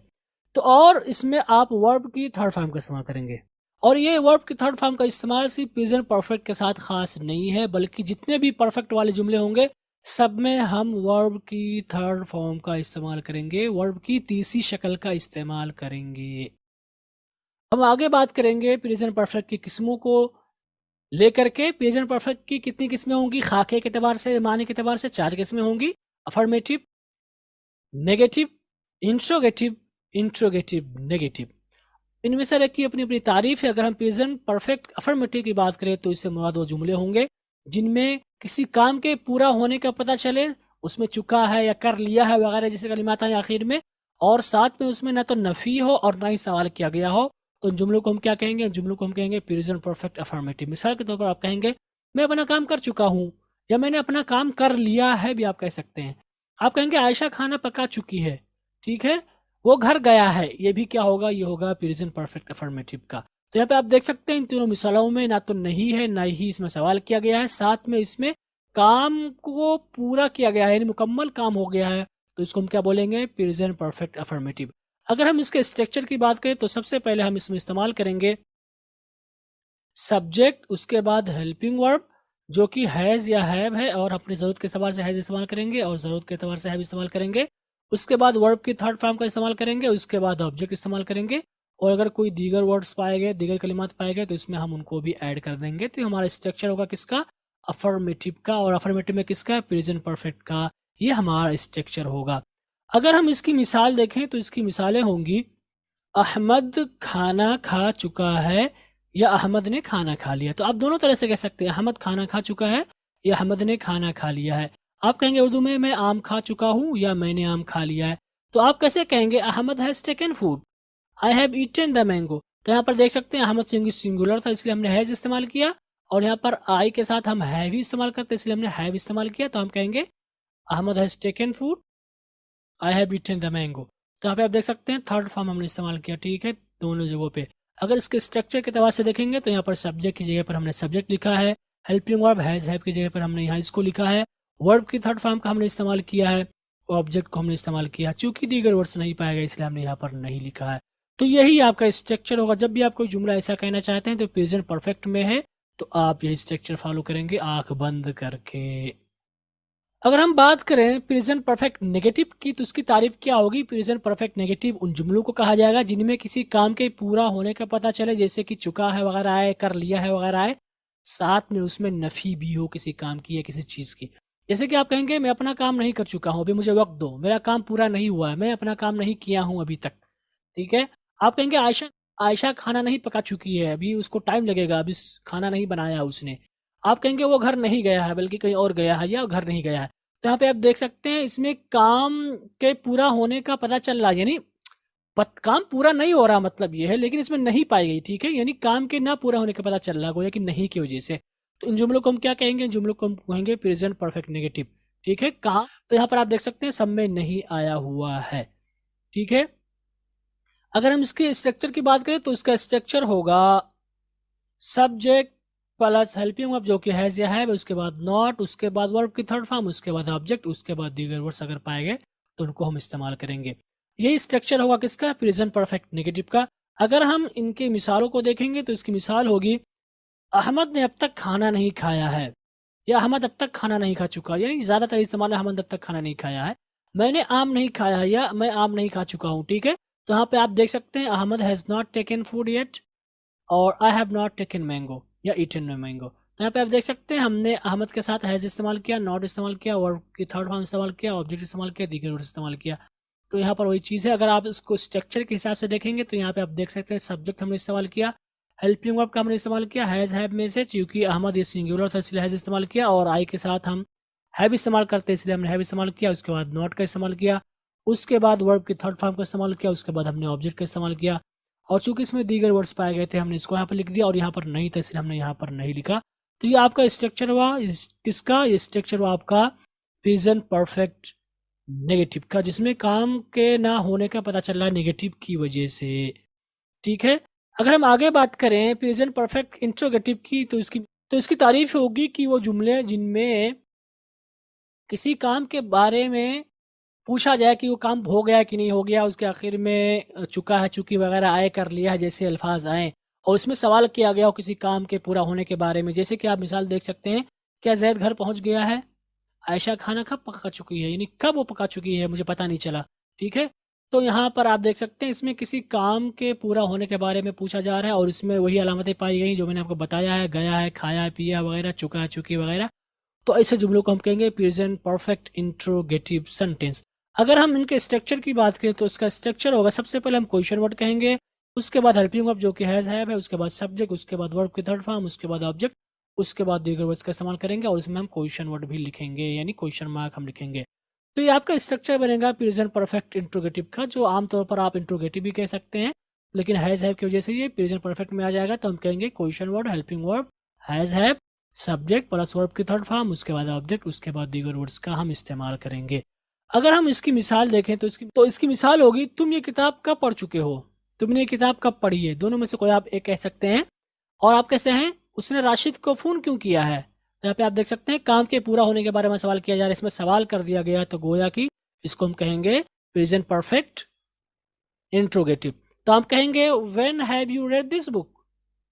तो और इसमें आप वर्ब की थर्ड फॉर्म का इस्तेमाल करेंगे। और ये वर्ब की थर्ड फॉर्म का इस्तेमाल सिर्फ प्रेजेंट परफेक्ट के साथ खास नहीं है, बल्कि जितने भी परफेक्ट वाले जुमले होंगे सब में हम वर्ब की थर्ड फॉर्म का इस्तेमाल करेंगे, वर्ब की तीसरी शक्ल का इस्तेमाल करेंगे। हम आगे बात करेंगे प्रेजेंट परफेक्ट की किस्मों को लेकर के। प्रेजेंट परफेक्ट की कितनी किस्में होंगी, खाके के एतबार से, माने के एतबार से 4 किस्में होंगी। Affirmative, negative, interrogative, interrogative negative. इनमें से एक की अपनी अपनी तारीफ है। अगर हम प्रेजेंट परफेक्ट अफर्मेटिव की बात करें तो इससे मुराद वो जुमले होंगे जिनमें किसी काम के पूरा होने का पता चले, उसमें चुका है या कर लिया है वगैरह जैसे कलिमात हैं आखिर में, और साथ में उसमें ना तो नफी हो और ना ही सवाल किया गया हो। तो उन जुमलों को हम क्या कहेंगे, जुमलों को हम कहेंगे प्रेजेंट परफेक्ट अफर्मेटिव। मिसाल के तौर पर आप कहेंगे मैं अपना काम कर चुका हूँ, या मैंने अपना काम कर लिया है भी आप कह सकते हैं। आप कहेंगे आयशा खाना पका चुकी है, ठीक है, वो घर गया है, ये भी क्या होगा, ये होगा प्रेजेंट परफेक्ट अफर्मेटिव का। तो यहाँ पे आप देख सकते हैं इन तीनों मिसालों में ना तो नहीं है ना ही इसमें सवाल किया गया है, साथ में इसमें काम को पूरा किया गया है यानी मुकम्मल काम हो गया है। तो इसको हम क्या बोलेंगे, प्रेजेंट परफेक्ट अफर्मेटिव। अगर हम इसके स्ट्रक्चर की बात करें तो सबसे पहले हम इसमें इस्तेमाल करेंगे सब्जेक्ट, उसके बाद हेल्पिंग वर्ब जो कि हैज या हैव है, और अपनी जरूरत के एतबार से हैज इस्तेमाल करेंगे और जरूरत के एतबार से हैव इस्तेमाल करेंगे। उसके बाद वर्ब की थर्ड फॉर्म का इस्तेमाल करेंगे, उसके बाद ऑब्जेक्ट इस्तेमाल करेंगे, और अगर कोई दीगर वर्ड्स पाए गए, दीगर कलिमात पाए गए, तो इसमें हम उनको भी ऐड कर देंगे। तो हमारा स्ट्रक्चर होगा किसका, अफर्मेटिव का, और अफर्मेटिव में किसका, प्रेजेंट परफेक्ट का। ये हमारा स्ट्रक्चर होगा। अगर हम इसकी मिसाल देखें तो इसकी मिसालें होंगी अहमद खाना खा चुका है या अहमद ने खाना खा लिया। तो आप दोनों तरह से कह सकते हैं, अहमद खाना खा चुका है या अहमद ने खाना खा लिया है। आप कहेंगे उर्दू में मैं आम खा चुका हूं या मैंने आम खा लिया है। तो आप कैसे कहेंगे, Ahmed has taken food, I have eaten the mango. तो यहाँ पर देख सकते हैं अहमद सिंगुलर था इसलिए हमने हैज इस्तेमाल किया, और यहाँ पर आई के साथ हम हैव ही इस्तेमाल करते इसलिए हमने हैव इस्तेमाल किया। तो हम कहेंगे Ahmed has taken food, I have eaten the mango. तो यहाँ पे आप देख सकते हैं थर्ड फॉर्म हमने इस्तेमाल किया, ठीक है, दोनों जगहों पे। अगर इसके स्ट्रक्चर के तौर से देखेंगे तो यहाँ पर सब्जेक्ट की जगह पर हमने सब्जेक्ट लिखा है, हेल्पिंग वर्ब हैज हैव की जगह पर हमने यहाँ इसको लिखा है, वर्ब की थर्ड फॉर्म का हमने इस्तेमाल किया है, ऑब्जेक्ट को हमने इस्तेमाल किया। चूंकि दीगर वर्ड्स नहीं पाएगा इसलिए हमने यहाँ पर नहीं लिखा है। तो यही आपका स्ट्रक्चर होगा। जब भी आप कोई जुमला ऐसा कहना चाहते हैं तो प्रेजेंट परफेक्ट में है तो आप यही स्ट्रक्चर फॉलो करेंगे आंख बंद करके। अगर हम बात करें प्रेजेंट परफेक्ट नेगेटिव की तो उसकी तारीफ क्या होगी। प्रेजेंट परफेक्ट नेगेटिव उन जुमलों को कहा जाएगा जिनमें किसी काम के पूरा होने का पता चले, जैसे कि चुका है वगैरह है, कर लिया है वगैरह है, साथ में उसमें नफी भी हो किसी काम की या किसी चीज की। जैसे कि आप कहेंगे मैं अपना काम नहीं कर चुका हूं, अभी मुझे वक्त दो, मेरा काम पूरा नहीं हुआ है, मैं अपना काम नहीं किया हूं अभी तक, ठीक है। आप कहेंगे आयशा आयशा खाना नहीं पका चुकी है, अभी उसको टाइम लगेगा, अभी खाना नहीं बनाया उसने। आप कहेंगे वो घर नहीं गया है बल्कि कहीं और गया है या घर नहीं गया है। तो यहाँ पे आप देख सकते हैं इसमें काम के पूरा होने का पता चल रहा है, यानी काम पूरा नहीं हो रहा मतलब ये है, लेकिन इसमें नहीं पाई गई, ठीक है, यानी काम के ना पूरा होने का पता चल रहा है, गोया कि नहीं की वजह से। तो इन जुमलों को हम क्या कहेंगे, इन जुमलों को हम कहेंगे प्रेजेंट परफेक्ट नेगेटिव, ठीक है। कहा तो यहाँ पर आप देख सकते हैं सब में नहीं आया हुआ है, ठीक है। अगर हम इसके स्ट्रक्चर की बात करें तो इसका स्ट्रक्चर होगा सब्जेक्ट, प्लस हेल्पिंग वर्ब जो कि हैज या है, उसके बाद नॉट, उसके बाद वर्ब की थर्ड फॉर्म, उसके बाद ऑब्जेक्ट, उसके बाद दीगर वर्ड्स अगर पाए गए तो उनको हम इस्तेमाल करेंगे। यही स्ट्रक्चर होगा किसका, प्रेजेंट परफेक्ट नेगेटिव का। अगर हम इनके मिसालों को देखेंगे तो इसकी मिसाल होगी अहमद ने अब तक खाना नहीं खाया है, या अहमद अब तक खाना नहीं खा चुका, यानी ज्यादातर इस्तेमाल है अहमद अब तक खाना नहीं खाया है। मैंने आम नहीं खाया है, या मैं आम नहीं खा चुका हूँ, ठीक है। तो यहाँ पे आप देख सकते हैं Ahmad has not taken food yet, और I have not taken mango या ईटन मैंगो। तो यहाँ पे आप देख सकते हैं हमने अहमद के साथ हैज इस्तेमाल किया, नॉट इस्तेमाल किया, वर्ब की थर्ड फॉर्म इस्तेमाल किया, ऑब्जेक्ट इस्तेमाल किया, दीगर वर्ड इस्तेमाल किया। तो यहाँ पर वही चीज़ है। अगर आप इसको स्ट्रक्चर के हिसाब से देखेंगे तो यहाँ पे आप देख सकते हैं सब्जेक्ट हमने इस्तेमाल किया, हेल्पिंग वर्ब का हमने इस्तेमाल किया, हैज हैव में से, क्योंकि अहमद ये सिंगुलर था इसलिए हैज इस्तेमाल किया, और आई के साथ हम हैव इस्तेमाल करते हैं इसलिए हमने हैव इस्तेमाल किया। उसके बाद नॉट का इस्तेमाल किया, उसके बाद वर्ब की थर्ड फॉर्म का इस्तेमाल किया, उसके बाद हमने ऑब्जेक्ट का इस्तेमाल किया, और चूंकि इसमें दीगर वर्ड्स पाए गए थे हमने इसको यहाँ पर लिख दिया, और यहाँ पर नहीं था इसलिए हमने यहाँ पर नहीं लिखा। तो ये आपका स्ट्रक्चर हुआ किसका, ये स्ट्रक्चर हुआ आपका प्रेजेंट परफेक्ट नेगेटिव का, जिसमें काम के ना होने का पता चल रहा है नेगेटिव की वजह से, ठीक है। अगर हम आगे बात करें प्रेजेंट परफेक्ट इंट्रोगेटिव की, तो इसकी तारीफ होगी कि वो जुमले जिनमें किसी काम के बारे में पूछा जाए कि वो काम हो गया कि नहीं हो गया, उसके आखिर में चुका है, चुकी वगैरह आए, कर लिया है, जैसे अल्फाज आए, और उसमें सवाल किया गया हो किसी काम के पूरा होने के बारे में। जैसे कि आप मिसाल देख सकते हैं, क्या जैद घर पहुंच गया है, आयशा खाना कब पका चुकी है, यानी कब वो पका चुकी है मुझे पता नहीं चला, ठीक है। तो यहाँ पर आप देख सकते हैं इसमें किसी काम के पूरा होने के बारे में पूछा जा रहा है, और इसमें वही अलामतें पाई गई जो मैंने आपको बताया है, गया है, खाया है, पिया वगैरह, चुका है, चुकी वगैरह। तो ऐसे जुमलों को हम कहेंगे प्रेजेंट परफेक्ट इंट्रोगेटिव सेंटेंस। अगर हम इनके स्ट्रक्चर की बात करें तो इसका स्ट्रक्चर होगा, सबसे पहले हम क्वेश्चन वर्ड कहेंगे, उसके बाद हेल्पिंग वर्ब जो कि हैज हैव है, उसके बाद सब्जेक्ट, उसके बाद वर्ब की थर्ड फॉर्म, उसके बाद ऑब्जेक्ट, उसके बाद दीगर वर्ड्स का इस्तेमाल करेंगे, और इसमें हम क्वेश्चन वर्ड भी लिखेंगे, यानी क्वेश्चन मार्क हम लिखेंगे। तो ये आपका स्ट्रक्चर बनेगा प्रेजेंट परफेक्ट इंट्रोगेटिव का, जो आमतौर पर आप इंट्रोगेटिव भी कह सकते हैं, लेकिन हैज हैव की वजह से ये प्रेजेंट परफेक्ट में आ जाएगा। तो हम कहेंगे question word, helping verb, has have, subject plus verb की थर्ड फॉर्म, उसके बाद ऑब्जेक्ट, उसके बाद दीगर वर्ड्स का हम इस्तेमाल करेंगे। अगर हम इसकी मिसाल देखें तो इसकी मिसाल होगी, तुम ये किताब कब पढ़ चुके हो, तुमने ये किताब कब पढ़ी है, दोनों में से कोई आप एक कह सकते हैं। और आप कैसे हैं, उसने राशिद को फोन क्यों किया है। तो यहाँ पे आप देख सकते हैं काम के पूरा होने के बारे में सवाल किया जा रहा है, इसमें सवाल कर दिया गया, तो गोया कि इसको हम कहेंगे प्रेजेंट परफेक्ट इंट्रोगेटिव। तो आप कहेंगे when have you read this book,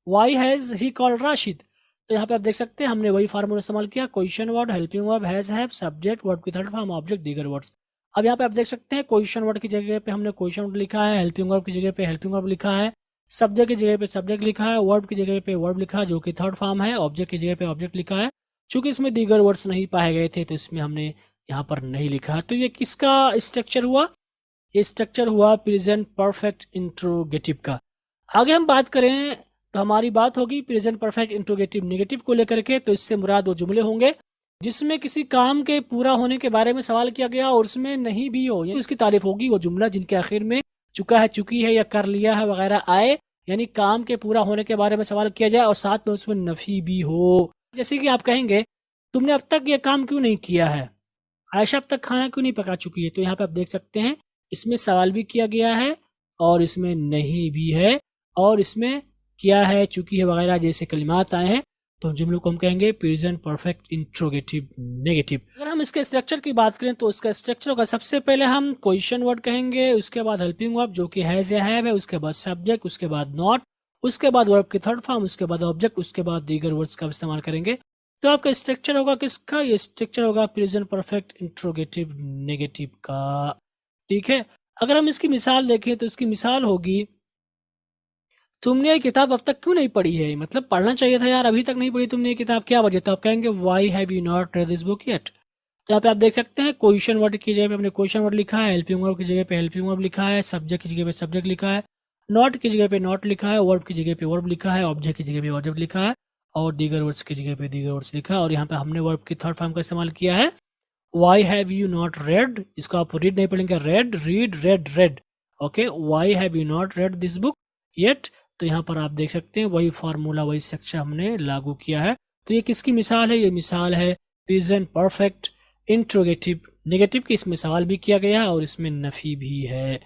why has he called Rashid. तो यहाँ पे आप देख सकते हैं हमने वही फार्मूला इस्तेमाल किया, question word, helping verb, has have, subject, verb की थर्ड फॉर्म, ऑब्जेक्ट, दीगर वर्ड्स। अब यहाँ पे आप देख सकते हैं क्वेश्चन वर्ड की जगह पे हमने क्वेश्चन वर्ड लिखा है, हेल्पिंग वर्ब की जगह पे हेल्पिंग वर्ब लिखा है, सब्जेक्ट की जगह पे सब्जेक्ट लिखा है, वर्ब की जगह पे वर्ब लिखा है जो कि थर्ड फॉर्म है, ऑब्जेक्ट की जगह पे ऑब्जेक्ट लिखा है। चूंकि इसमें दीगर वर्ड्स नहीं पाए गए थे तो इसमें हमने यहाँ पर नहीं लिखा। तो ये किसका स्ट्रक्चर हुआ, ये स्ट्रक्चर हुआ प्रेजेंट परफेक्ट इंट्रोगेटिव का। आगे हम बात करें तो हमारी बात होगी प्रेजेंट परफेक्ट इंट्रोगेटिव नेगेटिव को लेकर के। तो इससे मुराद वो जुमले होंगे जिसमें किसी काम के पूरा होने के बारे में सवाल किया गया और उसमें नहीं भी हो, तो इसकी तारीफ होगी। वो जुमला जिनके आखिर में चुका है, चुकी है या कर लिया है वगैरह आए, यानी काम के पूरा होने के बारे में सवाल किया जाए और साथ में उसमें नफी भी हो। जैसे कि आप कहेंगे तुमने अब तक ये काम क्यों नहीं किया है, आयशा अब तक खाना क्यों नहीं पका चुकी है। तो यहाँ पे आप देख सकते हैं इसमें सवाल भी किया गया है और इसमें नहीं भी है और इसमें किया है, चुकी है वगैरह जैसे कलिमात आए हैं, तो जुमलों को हम कहेंगे प्रेजेंट परफेक्ट इंट्रोगेटिव नेगेटिव। अगर हम इसके स्ट्रक्चर की बात करें तो इसका स्ट्रक्चर होगा, सबसे पहले हम क्वेश्चन वर्ड कहेंगे, उसके बाद हेल्पिंग वर्ब जो कि हैज या हैव है, उसके बाद सब्जेक्ट, उसके बाद नॉट, उसके बाद वर्ब की थर्ड फॉर्म, उसके बाद ऑब्जेक्ट, उसके बाद दीगर वर्ड्स का इस्तेमाल करेंगे। तो आपका स्ट्रक्चर होगा किसका, ये स्ट्रक्चर होगा प्रेजेंट परफेक्ट इंट्रोगेटिव नेगेटिव का। ठीक है, अगर हम इसकी मिसाल देखें तो इसकी मिसाल होगी तुमने ये किताब अब तक क्यों नहीं पढ़ी है, मतलब पढ़ना चाहिए था यार, अभी तक नहीं पढ़ी तुमने ये किताब, क्या वजह। तो आप कहेंगे why have you not read this book yet. तो यहाँ पे आप देख सकते हैं क्वेश्चन वर्ड की जगह पे हमने क्वेश्चन वर्ड लिखा है, हेल्पिंग वर्ब की जगह पे हेल्पिंग वर्ब लिखा है, सब्जेक्ट की जगह पे सब्जेक्ट लिखा है, नॉट की जगह पे नॉट लिखा है, वर्ब की जगह पे वर्ब लिखा है, ऑब्जेक्ट की जगह पे ऑब्जेक्ट लिखा है और दीगर वर्ड्स की जगह पे दीगर वर्ड्स लिखा है। और यहाँ पे हमने वर्ब की थर्ड फॉर्म का इस्तेमाल किया है, why have you not red, इसको आप रीड नहीं पढ़ेंगे, red, read, red, red. Okay, why have you not read this book yet. तो यहाँ पर आप देख सकते हैं वही फार्मूला, वही स्ट्रक्चर हमने लागू किया है। तो ये किसकी मिसाल है, ये मिसाल है प्रेजेंट परफेक्ट इंट्रोगेटिव नेगेटिव की। इसमें सवाल भी किया गया और इसमें नफी भी है।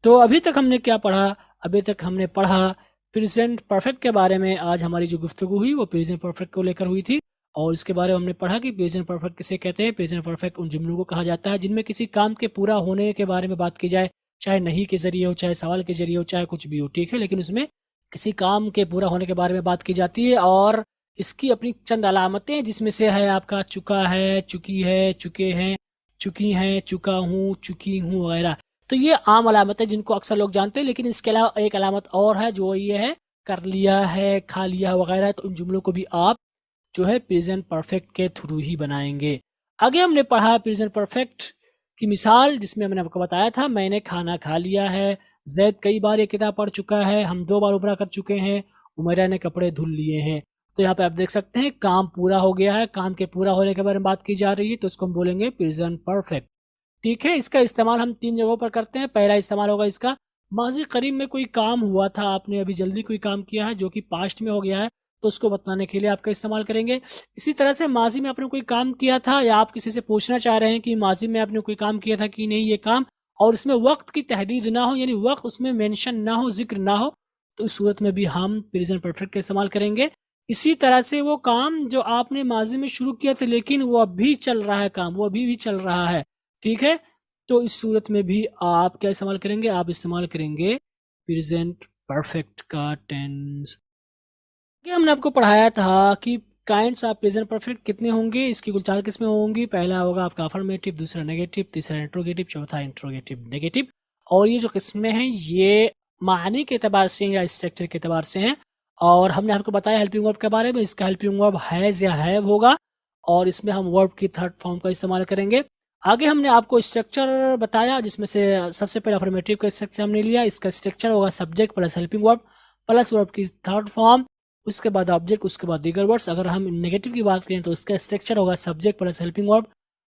तो अभी तक हमने क्या पढ़ा, अभी तक हमने पढ़ा प्रेजेंट परफेक्ट के बारे में आज हमारी जो गुफ्तगू हुई वो प्रेजेंट परफेक्ट को लेकर हुई थी, और इसके बारे में हमने पढ़ा कि प्रेजेंट परफेक्ट किसे कहते हैं। प्रेजेंट परफेक्ट उन जुमलों को कहा जाता है जिनमें किसी काम के पूरा होने के बारे में बात की जाए, चाहे नहीं के जरिए हो, चाहे सवाल के जरिए हो, चाहे कुछ भी हो, ठीक है, लेकिन उसमें किसी काम के पूरा होने के बारे में बात की जाती है। और इसकी अपनी चंद अलामतें, जिसमें से है आपका चुका है, चुकी है, चुके हैं, चुकी हैं, चुका हूँ, चुकी हूँ वगैरह। तो ये आम अलामत है जिनको अक्सर लोग जानते हैं, लेकिन इसके अलावा एक अलामत और है जो ये है कर लिया है, खा लिया वगैरह। तो उन जुमलों को भी आप जो है प्रेजेंट परफेक्ट के थ्रू ही बनाएंगे। आगे हमने पढ़ा प्रेजेंट परफेक्ट की मिसाल, जिसमें मैंने आपको बताया था मैंने खाना खा लिया है, जैद कई बार ये किताब पढ़ चुका है, हम 2 बार उबरा कर चुके हैं, उमैरा ने कपड़े धुल लिए हैं। तो यहाँ पे आप देख सकते हैं काम पूरा हो गया है, काम के पूरा होने के बारे में बात की जा रही है, तो इसको हम बोलेंगे प्रेजेंट परफेक्ट। ठीक है, इसका इस्तेमाल हम 3 जगहों पर करते हैं। पहला इस्तेमाल होगा इसका, माजी करीब में कोई काम हुआ था, आपने अभी जल्दी कोई काम किया है जो कि पास्ट में हो गया है, तो उसको बताने के लिए आपका इस्तेमाल करेंगे। इसी तरह से माजी में आपने कोई काम किया था, या आप किसी से पूछना चाह रहे हैं कि माजी में आपने कोई काम किया था कि नहीं ये काम, और उसमें वक्त की तहदीद ना हो, यानी वक्त उसमें मेंशन ना हो, जिक्र ना हो, तो इस सूरत में भी हम प्रेजेंट परफेक्ट का इस्तेमाल करेंगे। इसी तरह से वो काम जो आपने माजी में शुरू किया था लेकिन वो अभी चल रहा है, काम वो अभी भी चल रहा है, ठीक है, तो इस सूरत में भी आप क्या इस्तेमाल करेंगे, आप इस्तेमाल करेंगे प्रेजेंट परफेक्ट का टेंस। ये हमने आपको पढ़ाया था कि काइंड्स ऑफ प्रेजेंट परफेक्ट कितने होंगे, इसकी कुल 4 किस्में होंगी। पहला होगा आपका अफर्मेटिव, दूसरा नेगेटिव, तीसरा इंट्रोगेटिव, चौथा इंट्रोगेटिव नेगेटिव। और ये जो किस्में हैं ये मानी के एतबार से या स्ट्रक्चर के एतबार से हैं। और हमने आपको बताया हेल्पिंग वर्ब के बारे में, इसका हेल्पिंग वर्ब हैज या हैव होगा, और इसमें हम वर्ब की थर्ड फॉर्म का इस्तेमाल करेंगे। आगे हमने आपको स्ट्रक्चर बताया, जिसमें से सबसे पहले अफर्मेटिव का स्ट्रक्चर हमने लिया। इसका स्ट्रक्चर होगा subject plus helping verb plus verb की थर्ड फॉर्म, उसके बाद ऑब्जेक्ट, उसके बाद दीगर वर्ड्स। अगर हम नेगेटिव की बात करें तो इसका स्ट्रक्चर होगा subject plus helping verb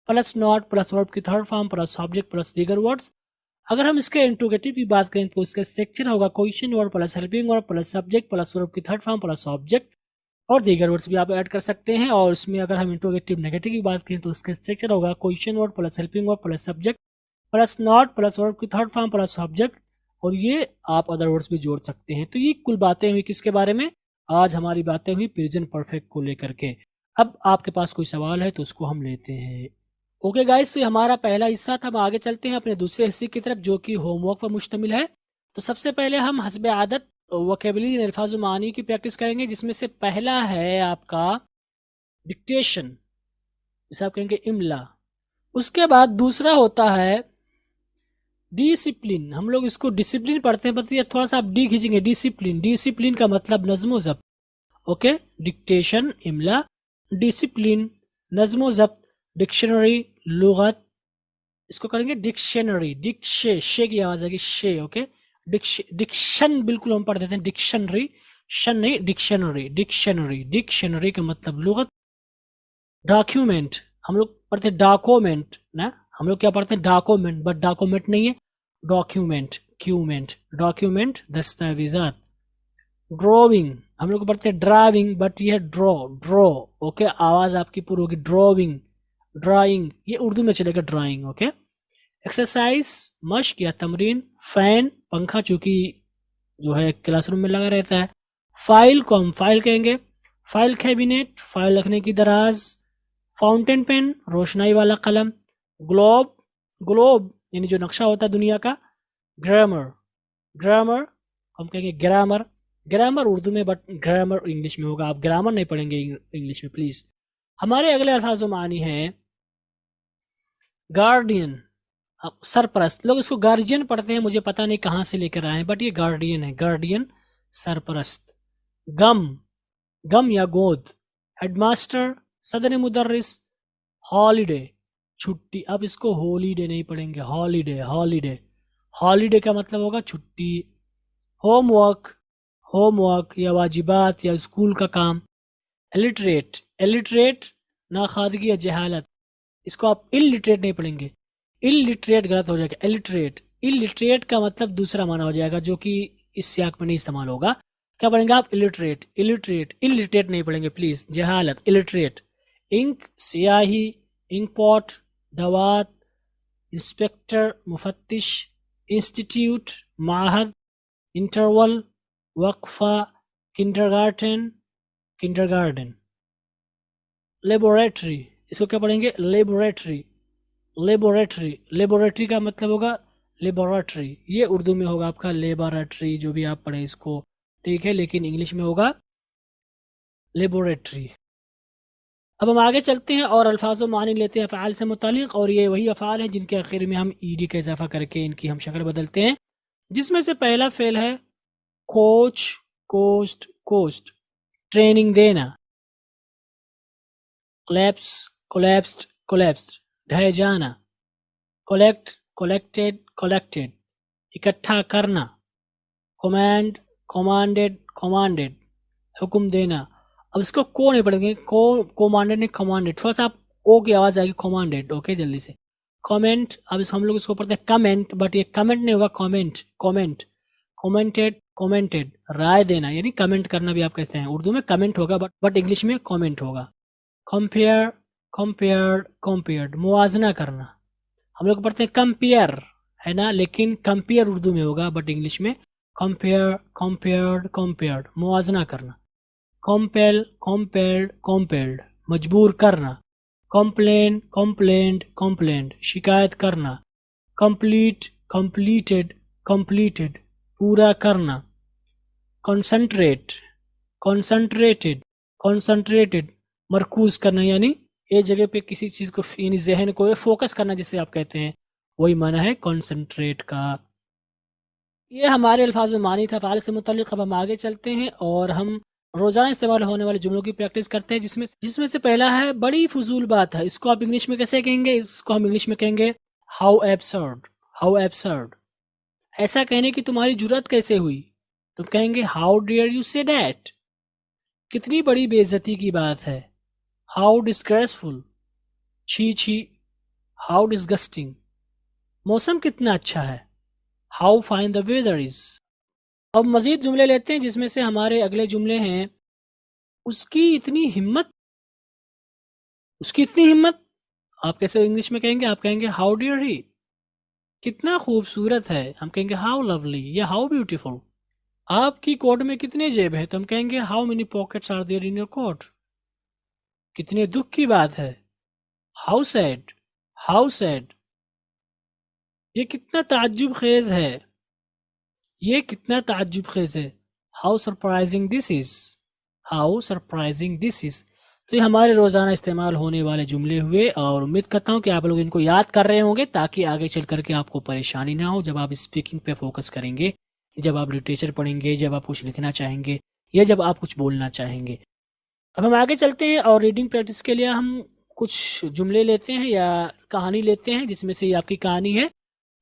plus not plus verb की third form plus object plus दीगर वर्ड्स। अगर हम इसके इंट्रोगेटिव की बात करें तो इसका स्ट्रक्चर होगा question word plus helping verb plus subject plus verb की थर्ड फॉर्म प्लस ऑब्जेक्ट, और दीगर वर्ड्स भी आप ऐड कर सकते हैं। और इसमें अगर हम इंट्रोगेटिव नेगेटिव की बात करें तो इसका स्ट्रक्चर होगा question word plus helping verb plus subject plus not plus verb की थर्ड फॉर्म प्लस ऑब्जेक्ट, और ये आप अदर वर्ड्स भी जोड़ सकते हैं। तो ये कुल बातें हुई किसके बारे में, आज हमारी बातें हुई प्रेजेंट परफेक्ट को लेकर के। अब आपके पास कोई सवाल है तो उसको हम लेते हैं। ओके गाइस, तो ये हमारा पहला हिस्सा था। हम आगे चलते हैं अपने दूसरे हिस्से की तरफ जो कि होमवर्क पर मुश्तमिल है। तो सबसे पहले हम हस्बे आदत वोकेबुलरी अल्फाज मानी की प्रैक्टिस करेंगे, जिसमें से पहला है आपका डिक्टेशन, जिसे आप कहेंगे इमला। उसके बाद दूसरा होता है डिसिप्लिन, हम लोग इसको डिसिप्लिन पढ़ते हैं, बस ये थोड़ा सा आप डी खींचेंगे, डिसिप्लिन। डिसिप्लिन का मतलब नज्मो जब्त। ओके, डिक्टेशन इमला, डिसिप्लिन नज्मो जब्त, डिक्शनरी लुगत, इसको करेंगे डिक्शनरी, डिक्शे, शे की आवाज आएगी, शे। ओके, डिक्शन बिल्कुल हम पढ़ देते हैं, डिक्शनरी, शन नहीं, डिक्शनरी। डिक्शनरी, डिक्शनरी का मतलब लुगत। डॉक्यूमेंट हम लोग पढ़ते हैं डॉक्यूमेंट ना, हम लोग क्या पढ़ते हैं डॉक्यूमेंट, बट डॉक्यूमेंट नहीं है, डॉक्यूमेंट, क्यूमेंट, डॉक्यूमेंट दस्तावेजात। ड्रॉइंग हम लोग पढ़ते हैं ड्राइविंग, बट ये ड्रॉ, ड्रॉ। ओके, आवाज आपकी पूरी होगी ड्रॉइंग, ड्राइंग, ये उर्दू में चलेगा ड्राइंग। ओके, एक्सरसाइज मश्क या तमरीन, फैन पंखा चूंकि जो है क्लासरूम में लगा रहता है। फाइल को हम फाइल कहेंगे, फाइल कैबिनेट फाइल रखने की दराज। फाउंटेन पेन रोशनाई वाला कलम। ग्लोब, ग्लोब यानी जो नक्शा होता है दुनिया का। ग्रामर, ग्रामर हम कहेंगे ग्रामर, ग्रामर उर्दू में बट ग्रामर इंग्लिश में होगा, आप ग्रामर नहीं पढ़ेंगे इंग्लिश में प्लीज। हमारे अगले अल्फाजों मानी है गार्डियन, सरपरस्त। लोग इसको गार्जियन पढ़ते हैं, मुझे पता नहीं कहां से लेकर आए हैं, बट ये गार्डियन है, गार्डियन सरपरस्त। गम, गम या गोद। हेडमास्टर, सदर मुदर्रिस। हॉलीडे छुट्टी, अब इसको हॉलीडे नहीं पढ़ेंगे, हॉलीडे, हॉलीडे, हॉलीडे का मतलब होगा छुट्टी। होमवर्क, होमवर्क या वाजिबात या स्कूल का काम। इलिटरेट, इलिटरेट नाखादगी या जहालत, इसको आप इलिटरेट नहीं पढ़ेंगे, इलिटरेट गलत हो जाएगा, इलिटरेट। इलिटरेट का मतलब दूसरा माना हो जाएगा जो कि इस सियाक में नहीं इस्तेमाल होगा। क्या पढ़ेंगे आप, इलिटरेट, इलिटरेट, इलिटरेट नहीं पढ़ेंगे प्लीज, जहालत, इलिटरेट। इंक स्याही, इंक पॉट दवात। इंस्पेक्टर मुफत्तिश। इंस्टीट्यूट माहद। इंटरवल वक्फा, किंडरगार्टन, किंडरगार्टन। लेबोरेटरी, इसको क्या पढ़ेंगे? Laboratory, laboratory. लेबोरेटरी का मतलब होगा लेबोरेटरी, ये उर्दू में होगा आपका लेबोरेटरी, जो भी आप पढ़े इसको, ठीक है, लेकिन इंग्लिश में होगा लेबोरेटरी। अब हम आगे चलते हैं और अल्फाज मानी लेते हैं अफ़आल से मुतालिक, और ये वही अफ़आल हैं जिनके आखिर में हम ईडी का इजाफा करके इनकी हम शक्ल बदलते हैं, जिसमें से पहला फेल है कोच, कोस्ट, कोस्ट, ट्रेनिंग देना। कोलैप्स, कोलैप्स्ड, कोलैप्स्ड, ढह जाना। कोलेक्ट, कोलेक्टेड, कोलेक्टेड, इकट्ठा करना। कमांड, कमांडेड, कमांडेड, हुक्म देना। अब इसको को नहीं पढ़ेंगे, कोमांडेड नहीं, कमांडेड, थोड़ा सा आप ओ की आवाज आएगी, कमांडेड, ओके, जल्दी से। कमेंट, अब इस हम लोग इसको पढ़ते हैं कमेंट, बट ये कमेंट नहीं होगा, कमेंट, कमेंट। कमेंटेड, कमेंटेड, राय देना, यानी कमेंट करना भी आप कहते हैं, उर्दू में कमेंट होगा बट इंग्लिश में कमेंट होगा। कंपेयर, कंपेयर्ड, कंपेयर्ड, मुआजना करना। हम लोग पढ़ते हैं कंपेयर, है ना, लेकिन कंपेयर उर्दू में होगा बट इंग्लिश में कंपेयर, कंपेयर्ड, कंपेयर्ड, मुआजना करना। कंपेल, कंपेल्ड, कंपेल्ड, मजबूर करना। कंप्लेन, कंप्लेंड, कंप्लेंड, शिकायत करना। कंप्लीट, कंप्लीटेड, कंप्लीटेड, पूरा करना। कंसंट्रेट, कंसंट्रेटेड, कंसंट्रेटेड, मरकूज करना, यानी एक जगह पे किसी चीज को, यानी जहन को फोकस करना जिसे आप कहते हैं, वही माना है कंसंट्रेट का। ये हमारे अल्फाज मानी था फ़ाल से मुतालिक। अब हम आगे चलते हैं और हम रोजाना इस्तेमाल होने वाले जुमलों की प्रैक्टिस करते हैं, जिसमें से पहला है बड़ी फजूल बात है। इसको आप इंग्लिश में कैसे कहेंगे? इसको हम इंग्लिश में कहेंगे हाउ एब्सर्ड, हाउ एब्सर्ड। ऐसा कहने की तुम्हारी जुर्रत कैसे हुई? तुम कहेंगे how dare you say that, कितनी बड़ी बेइज्जती की बात है। हाउ डिस्ग्रेसफुल, छी छी। हाउ डिस्गस्टिंग, मौसम कितना अच्छा है। How fine the weather is. अब मजीद जुमले लेते हैं, जिसमें से हमारे अगले जुमले हैं उसकी इतनी हिम्मत, उसकी इतनी हिम्मत। आप कैसे इंग्लिश में कहेंगे? आप कहेंगे हाउ डियर ही, कितना खूबसूरत है। हम कहेंगे हाउ लवली या हाउ ब्यूटीफुल। आपकी कोट में कितने जेब है? तो हम कहेंगे how many pockets are there in your coat, कितने दुख की बात है। हाउ सैड, हाउ सैड, ये कितना ताज्जुब खेज है, ये कितना ताज्जुब खेज है। How surprising this is, how surprising this is. तो ये हमारे रोजाना इस्तेमाल होने वाले जुमले हुए, और उम्मीद करता हूँ कि आप लोग इनको याद कर रहे होंगे, ताकि आगे चल करके आपको परेशानी ना हो जब आप स्पीकिंग पे फोकस करेंगे, जब आप लिटरेचर पढ़ेंगे, जब आप कुछ लिखना चाहेंगे या जब आप कुछ बोलना चाहेंगे। अब हम आगे चलते हैं और रीडिंग प्रैक्टिस के लिए हम कुछ जुमले लेते हैं या कहानी लेते हैं, जिसमें से ये आपकी कहानी है,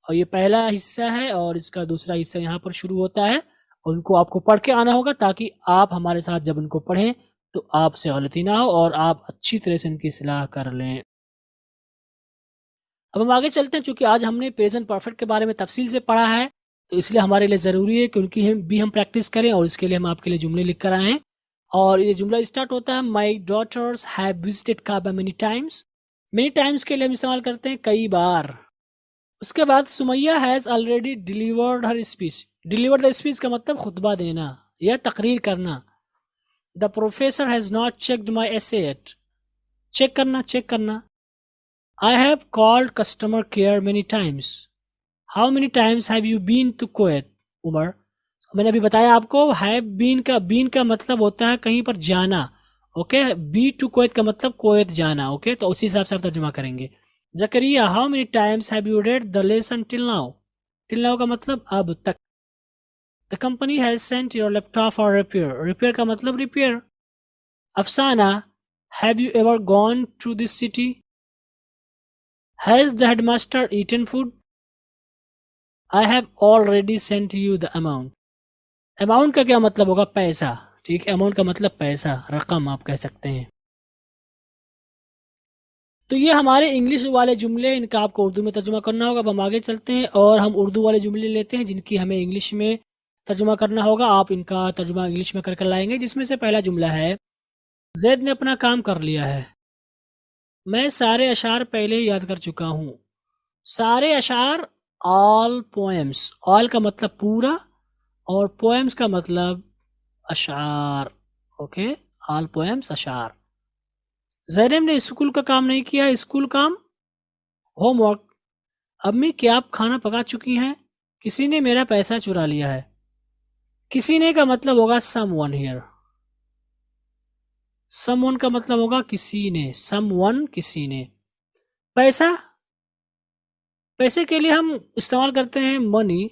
और ये पहला हिस्सा है और इसका दूसरा हिस्सा यहाँ पर शुरू होता है, और उनको आपको पढ़ के आना होगा, ताकि आप हमारे साथ जब उनको पढ़ें तो आपसे गलती ना हो और आप अच्छी तरह से इनकी सलाह कर लें। अब हम आगे चलते हैं। चूंकि आज हमने प्रेजेंट परफेक्ट के बारे में तफसील से पढ़ा है, तो इसलिए हमारे लिए ज़रूरी है कि उनकी भी हम प्रैक्टिस करें, और इसके लिए हम आपके लिए जुमले लिख कर आए हैं। और ये जुमला स्टार्ट होता है my daughters have visited Kaaba many times. Many times के लिए हम इस्तेमाल करते हैं कई बार। उसके बाद Sumaiya has already delivered her speech. Delivered the speech का मतलब खुतबा देना या तकरीर करना। The professor has not checked my essay yet, check करना, चेक करना। I have called customer care many times. How many times have you been to Kuwait? Umar, मैंने अभी बताया आपको, हैव बीन का मतलब होता है कहीं पर जाना, ओके। बी टू कुवैत का मतलब कुवैत जाना, ओके। तो उसी हिसाब से आप तर्जुमा करेंगे। Zakariya, how many times have you read the lesson till now? Till now का मतलब अब तक। The company has sent your laptop for repair. Repair का मतलब रिपेयर। Afsana, have you ever gone to this city? Has the headmaster eaten food? I have already sent you the amount. Amount का क्या मतलब होगा? पैसा, ठीक है। अमाउंट का मतलब पैसा, रकम आप कह सकते हैं। तो ये हमारे इंग्लिश वाले जुमले, इनका आपको उर्दू में तर्जुमा करना होगा। अब हम आगे चलते हैं और हम उर्दू वाले जुमले लेते हैं, जिनकी हमें इंग्लिश में तर्जुमा करना होगा। आप इनका तर्जुमा इंग्लिश में कर लाएंगे, जिसमें से पहला जुमला है जैद ने अपना काम कर लिया है। मैं सारे अशार पहले ही याद कर चुका हूँ। सारे अशार, ऑल पोएम्स। ऑल का मतलब पूरा और पोएम्स का मतलब अशार। ओके, ऑल पोएम्स अशार। जैनब ने स्कूल का काम नहीं किया। स्कूल काम होमवर्क। अम्मी क्या आप खाना पका चुकी हैं? किसी ने मेरा पैसा चुरा लिया है। किसी ने का मतलब होगा समवन हियर। समवन का मतलब होगा किसी ने, समवन किसी ने। पैसा, पैसे के लिए हम इस्तेमाल करते हैं मनी।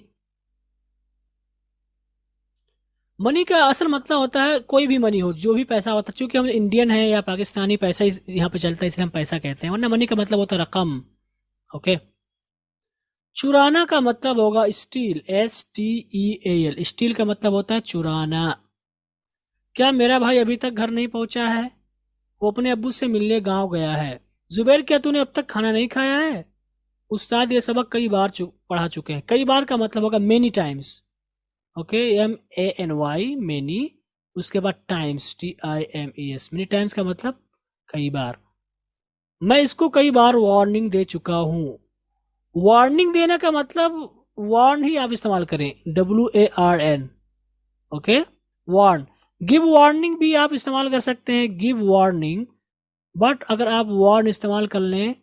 मनी का असल मतलब होता है कोई भी मनी हो, जो भी पैसा होता है। चूंकि हम इंडियन हैं या पाकिस्तानी, पैसा यहाँ पे चलता है इसलिए हम पैसा कहते हैं, वरना मनी का मतलब होता है रकम। ओके। चुराना का मतलब होगा स्टील, STEAL। स्टील का मतलब होता है चुराना। क्या मेरा भाई अभी तक घर नहीं पहुंचा है? वो अपने अब्बू से मिलने गांव गया है। जुबैर क्या तूने अब तक खाना नहीं खाया है? उस्ताद ये सबक कई बार पढ़ा चुके हैं। कई बार का मतलब होगा many times. Okay, MANY many, उसके बाद टाइम्स TIMES। मेनी टाइम्स का मतलब कई बार। मैं इसको कई बार वार्निंग दे चुका हूं। वार्निंग देने का मतलब वार्न ही आप इस्तेमाल करें, WARN। Okay, warn. Give warning भी आप इस्तेमाल कर सकते हैं, गिव वार्निंग। बट अगर आप वार्न इस्तेमाल कर लें,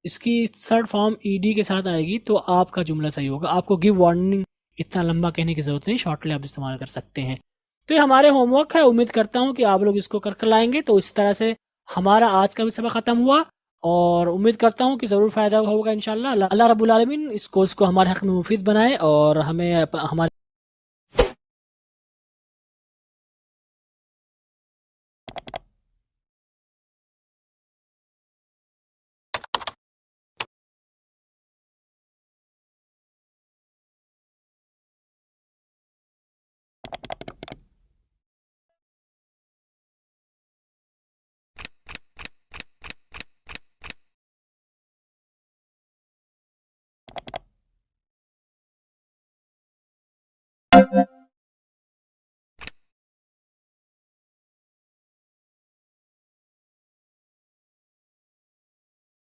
इसकी थर्ड फॉर्म ED के साथ आएगी, तो आपका जुमला सही होगा। आपको गिव वार्निंग इतना लंबा कहने की जरूरत नहीं, शॉर्टली आप इस्तेमाल कर सकते हैं। तो ये हमारे होमवर्क है। उम्मीद करता हूं कि आप लोग इसको कर लाएंगे। तो इस तरह से हमारा आज का भी सबक खत्म हुआ, और उम्मीद करता हूं कि जरूर फायदा होगा इंशाल्लाह। अल्लाह रब्बुल आलमीन इस कोर्स को हमारे हक में मुफीद बनाए और हमें हमारे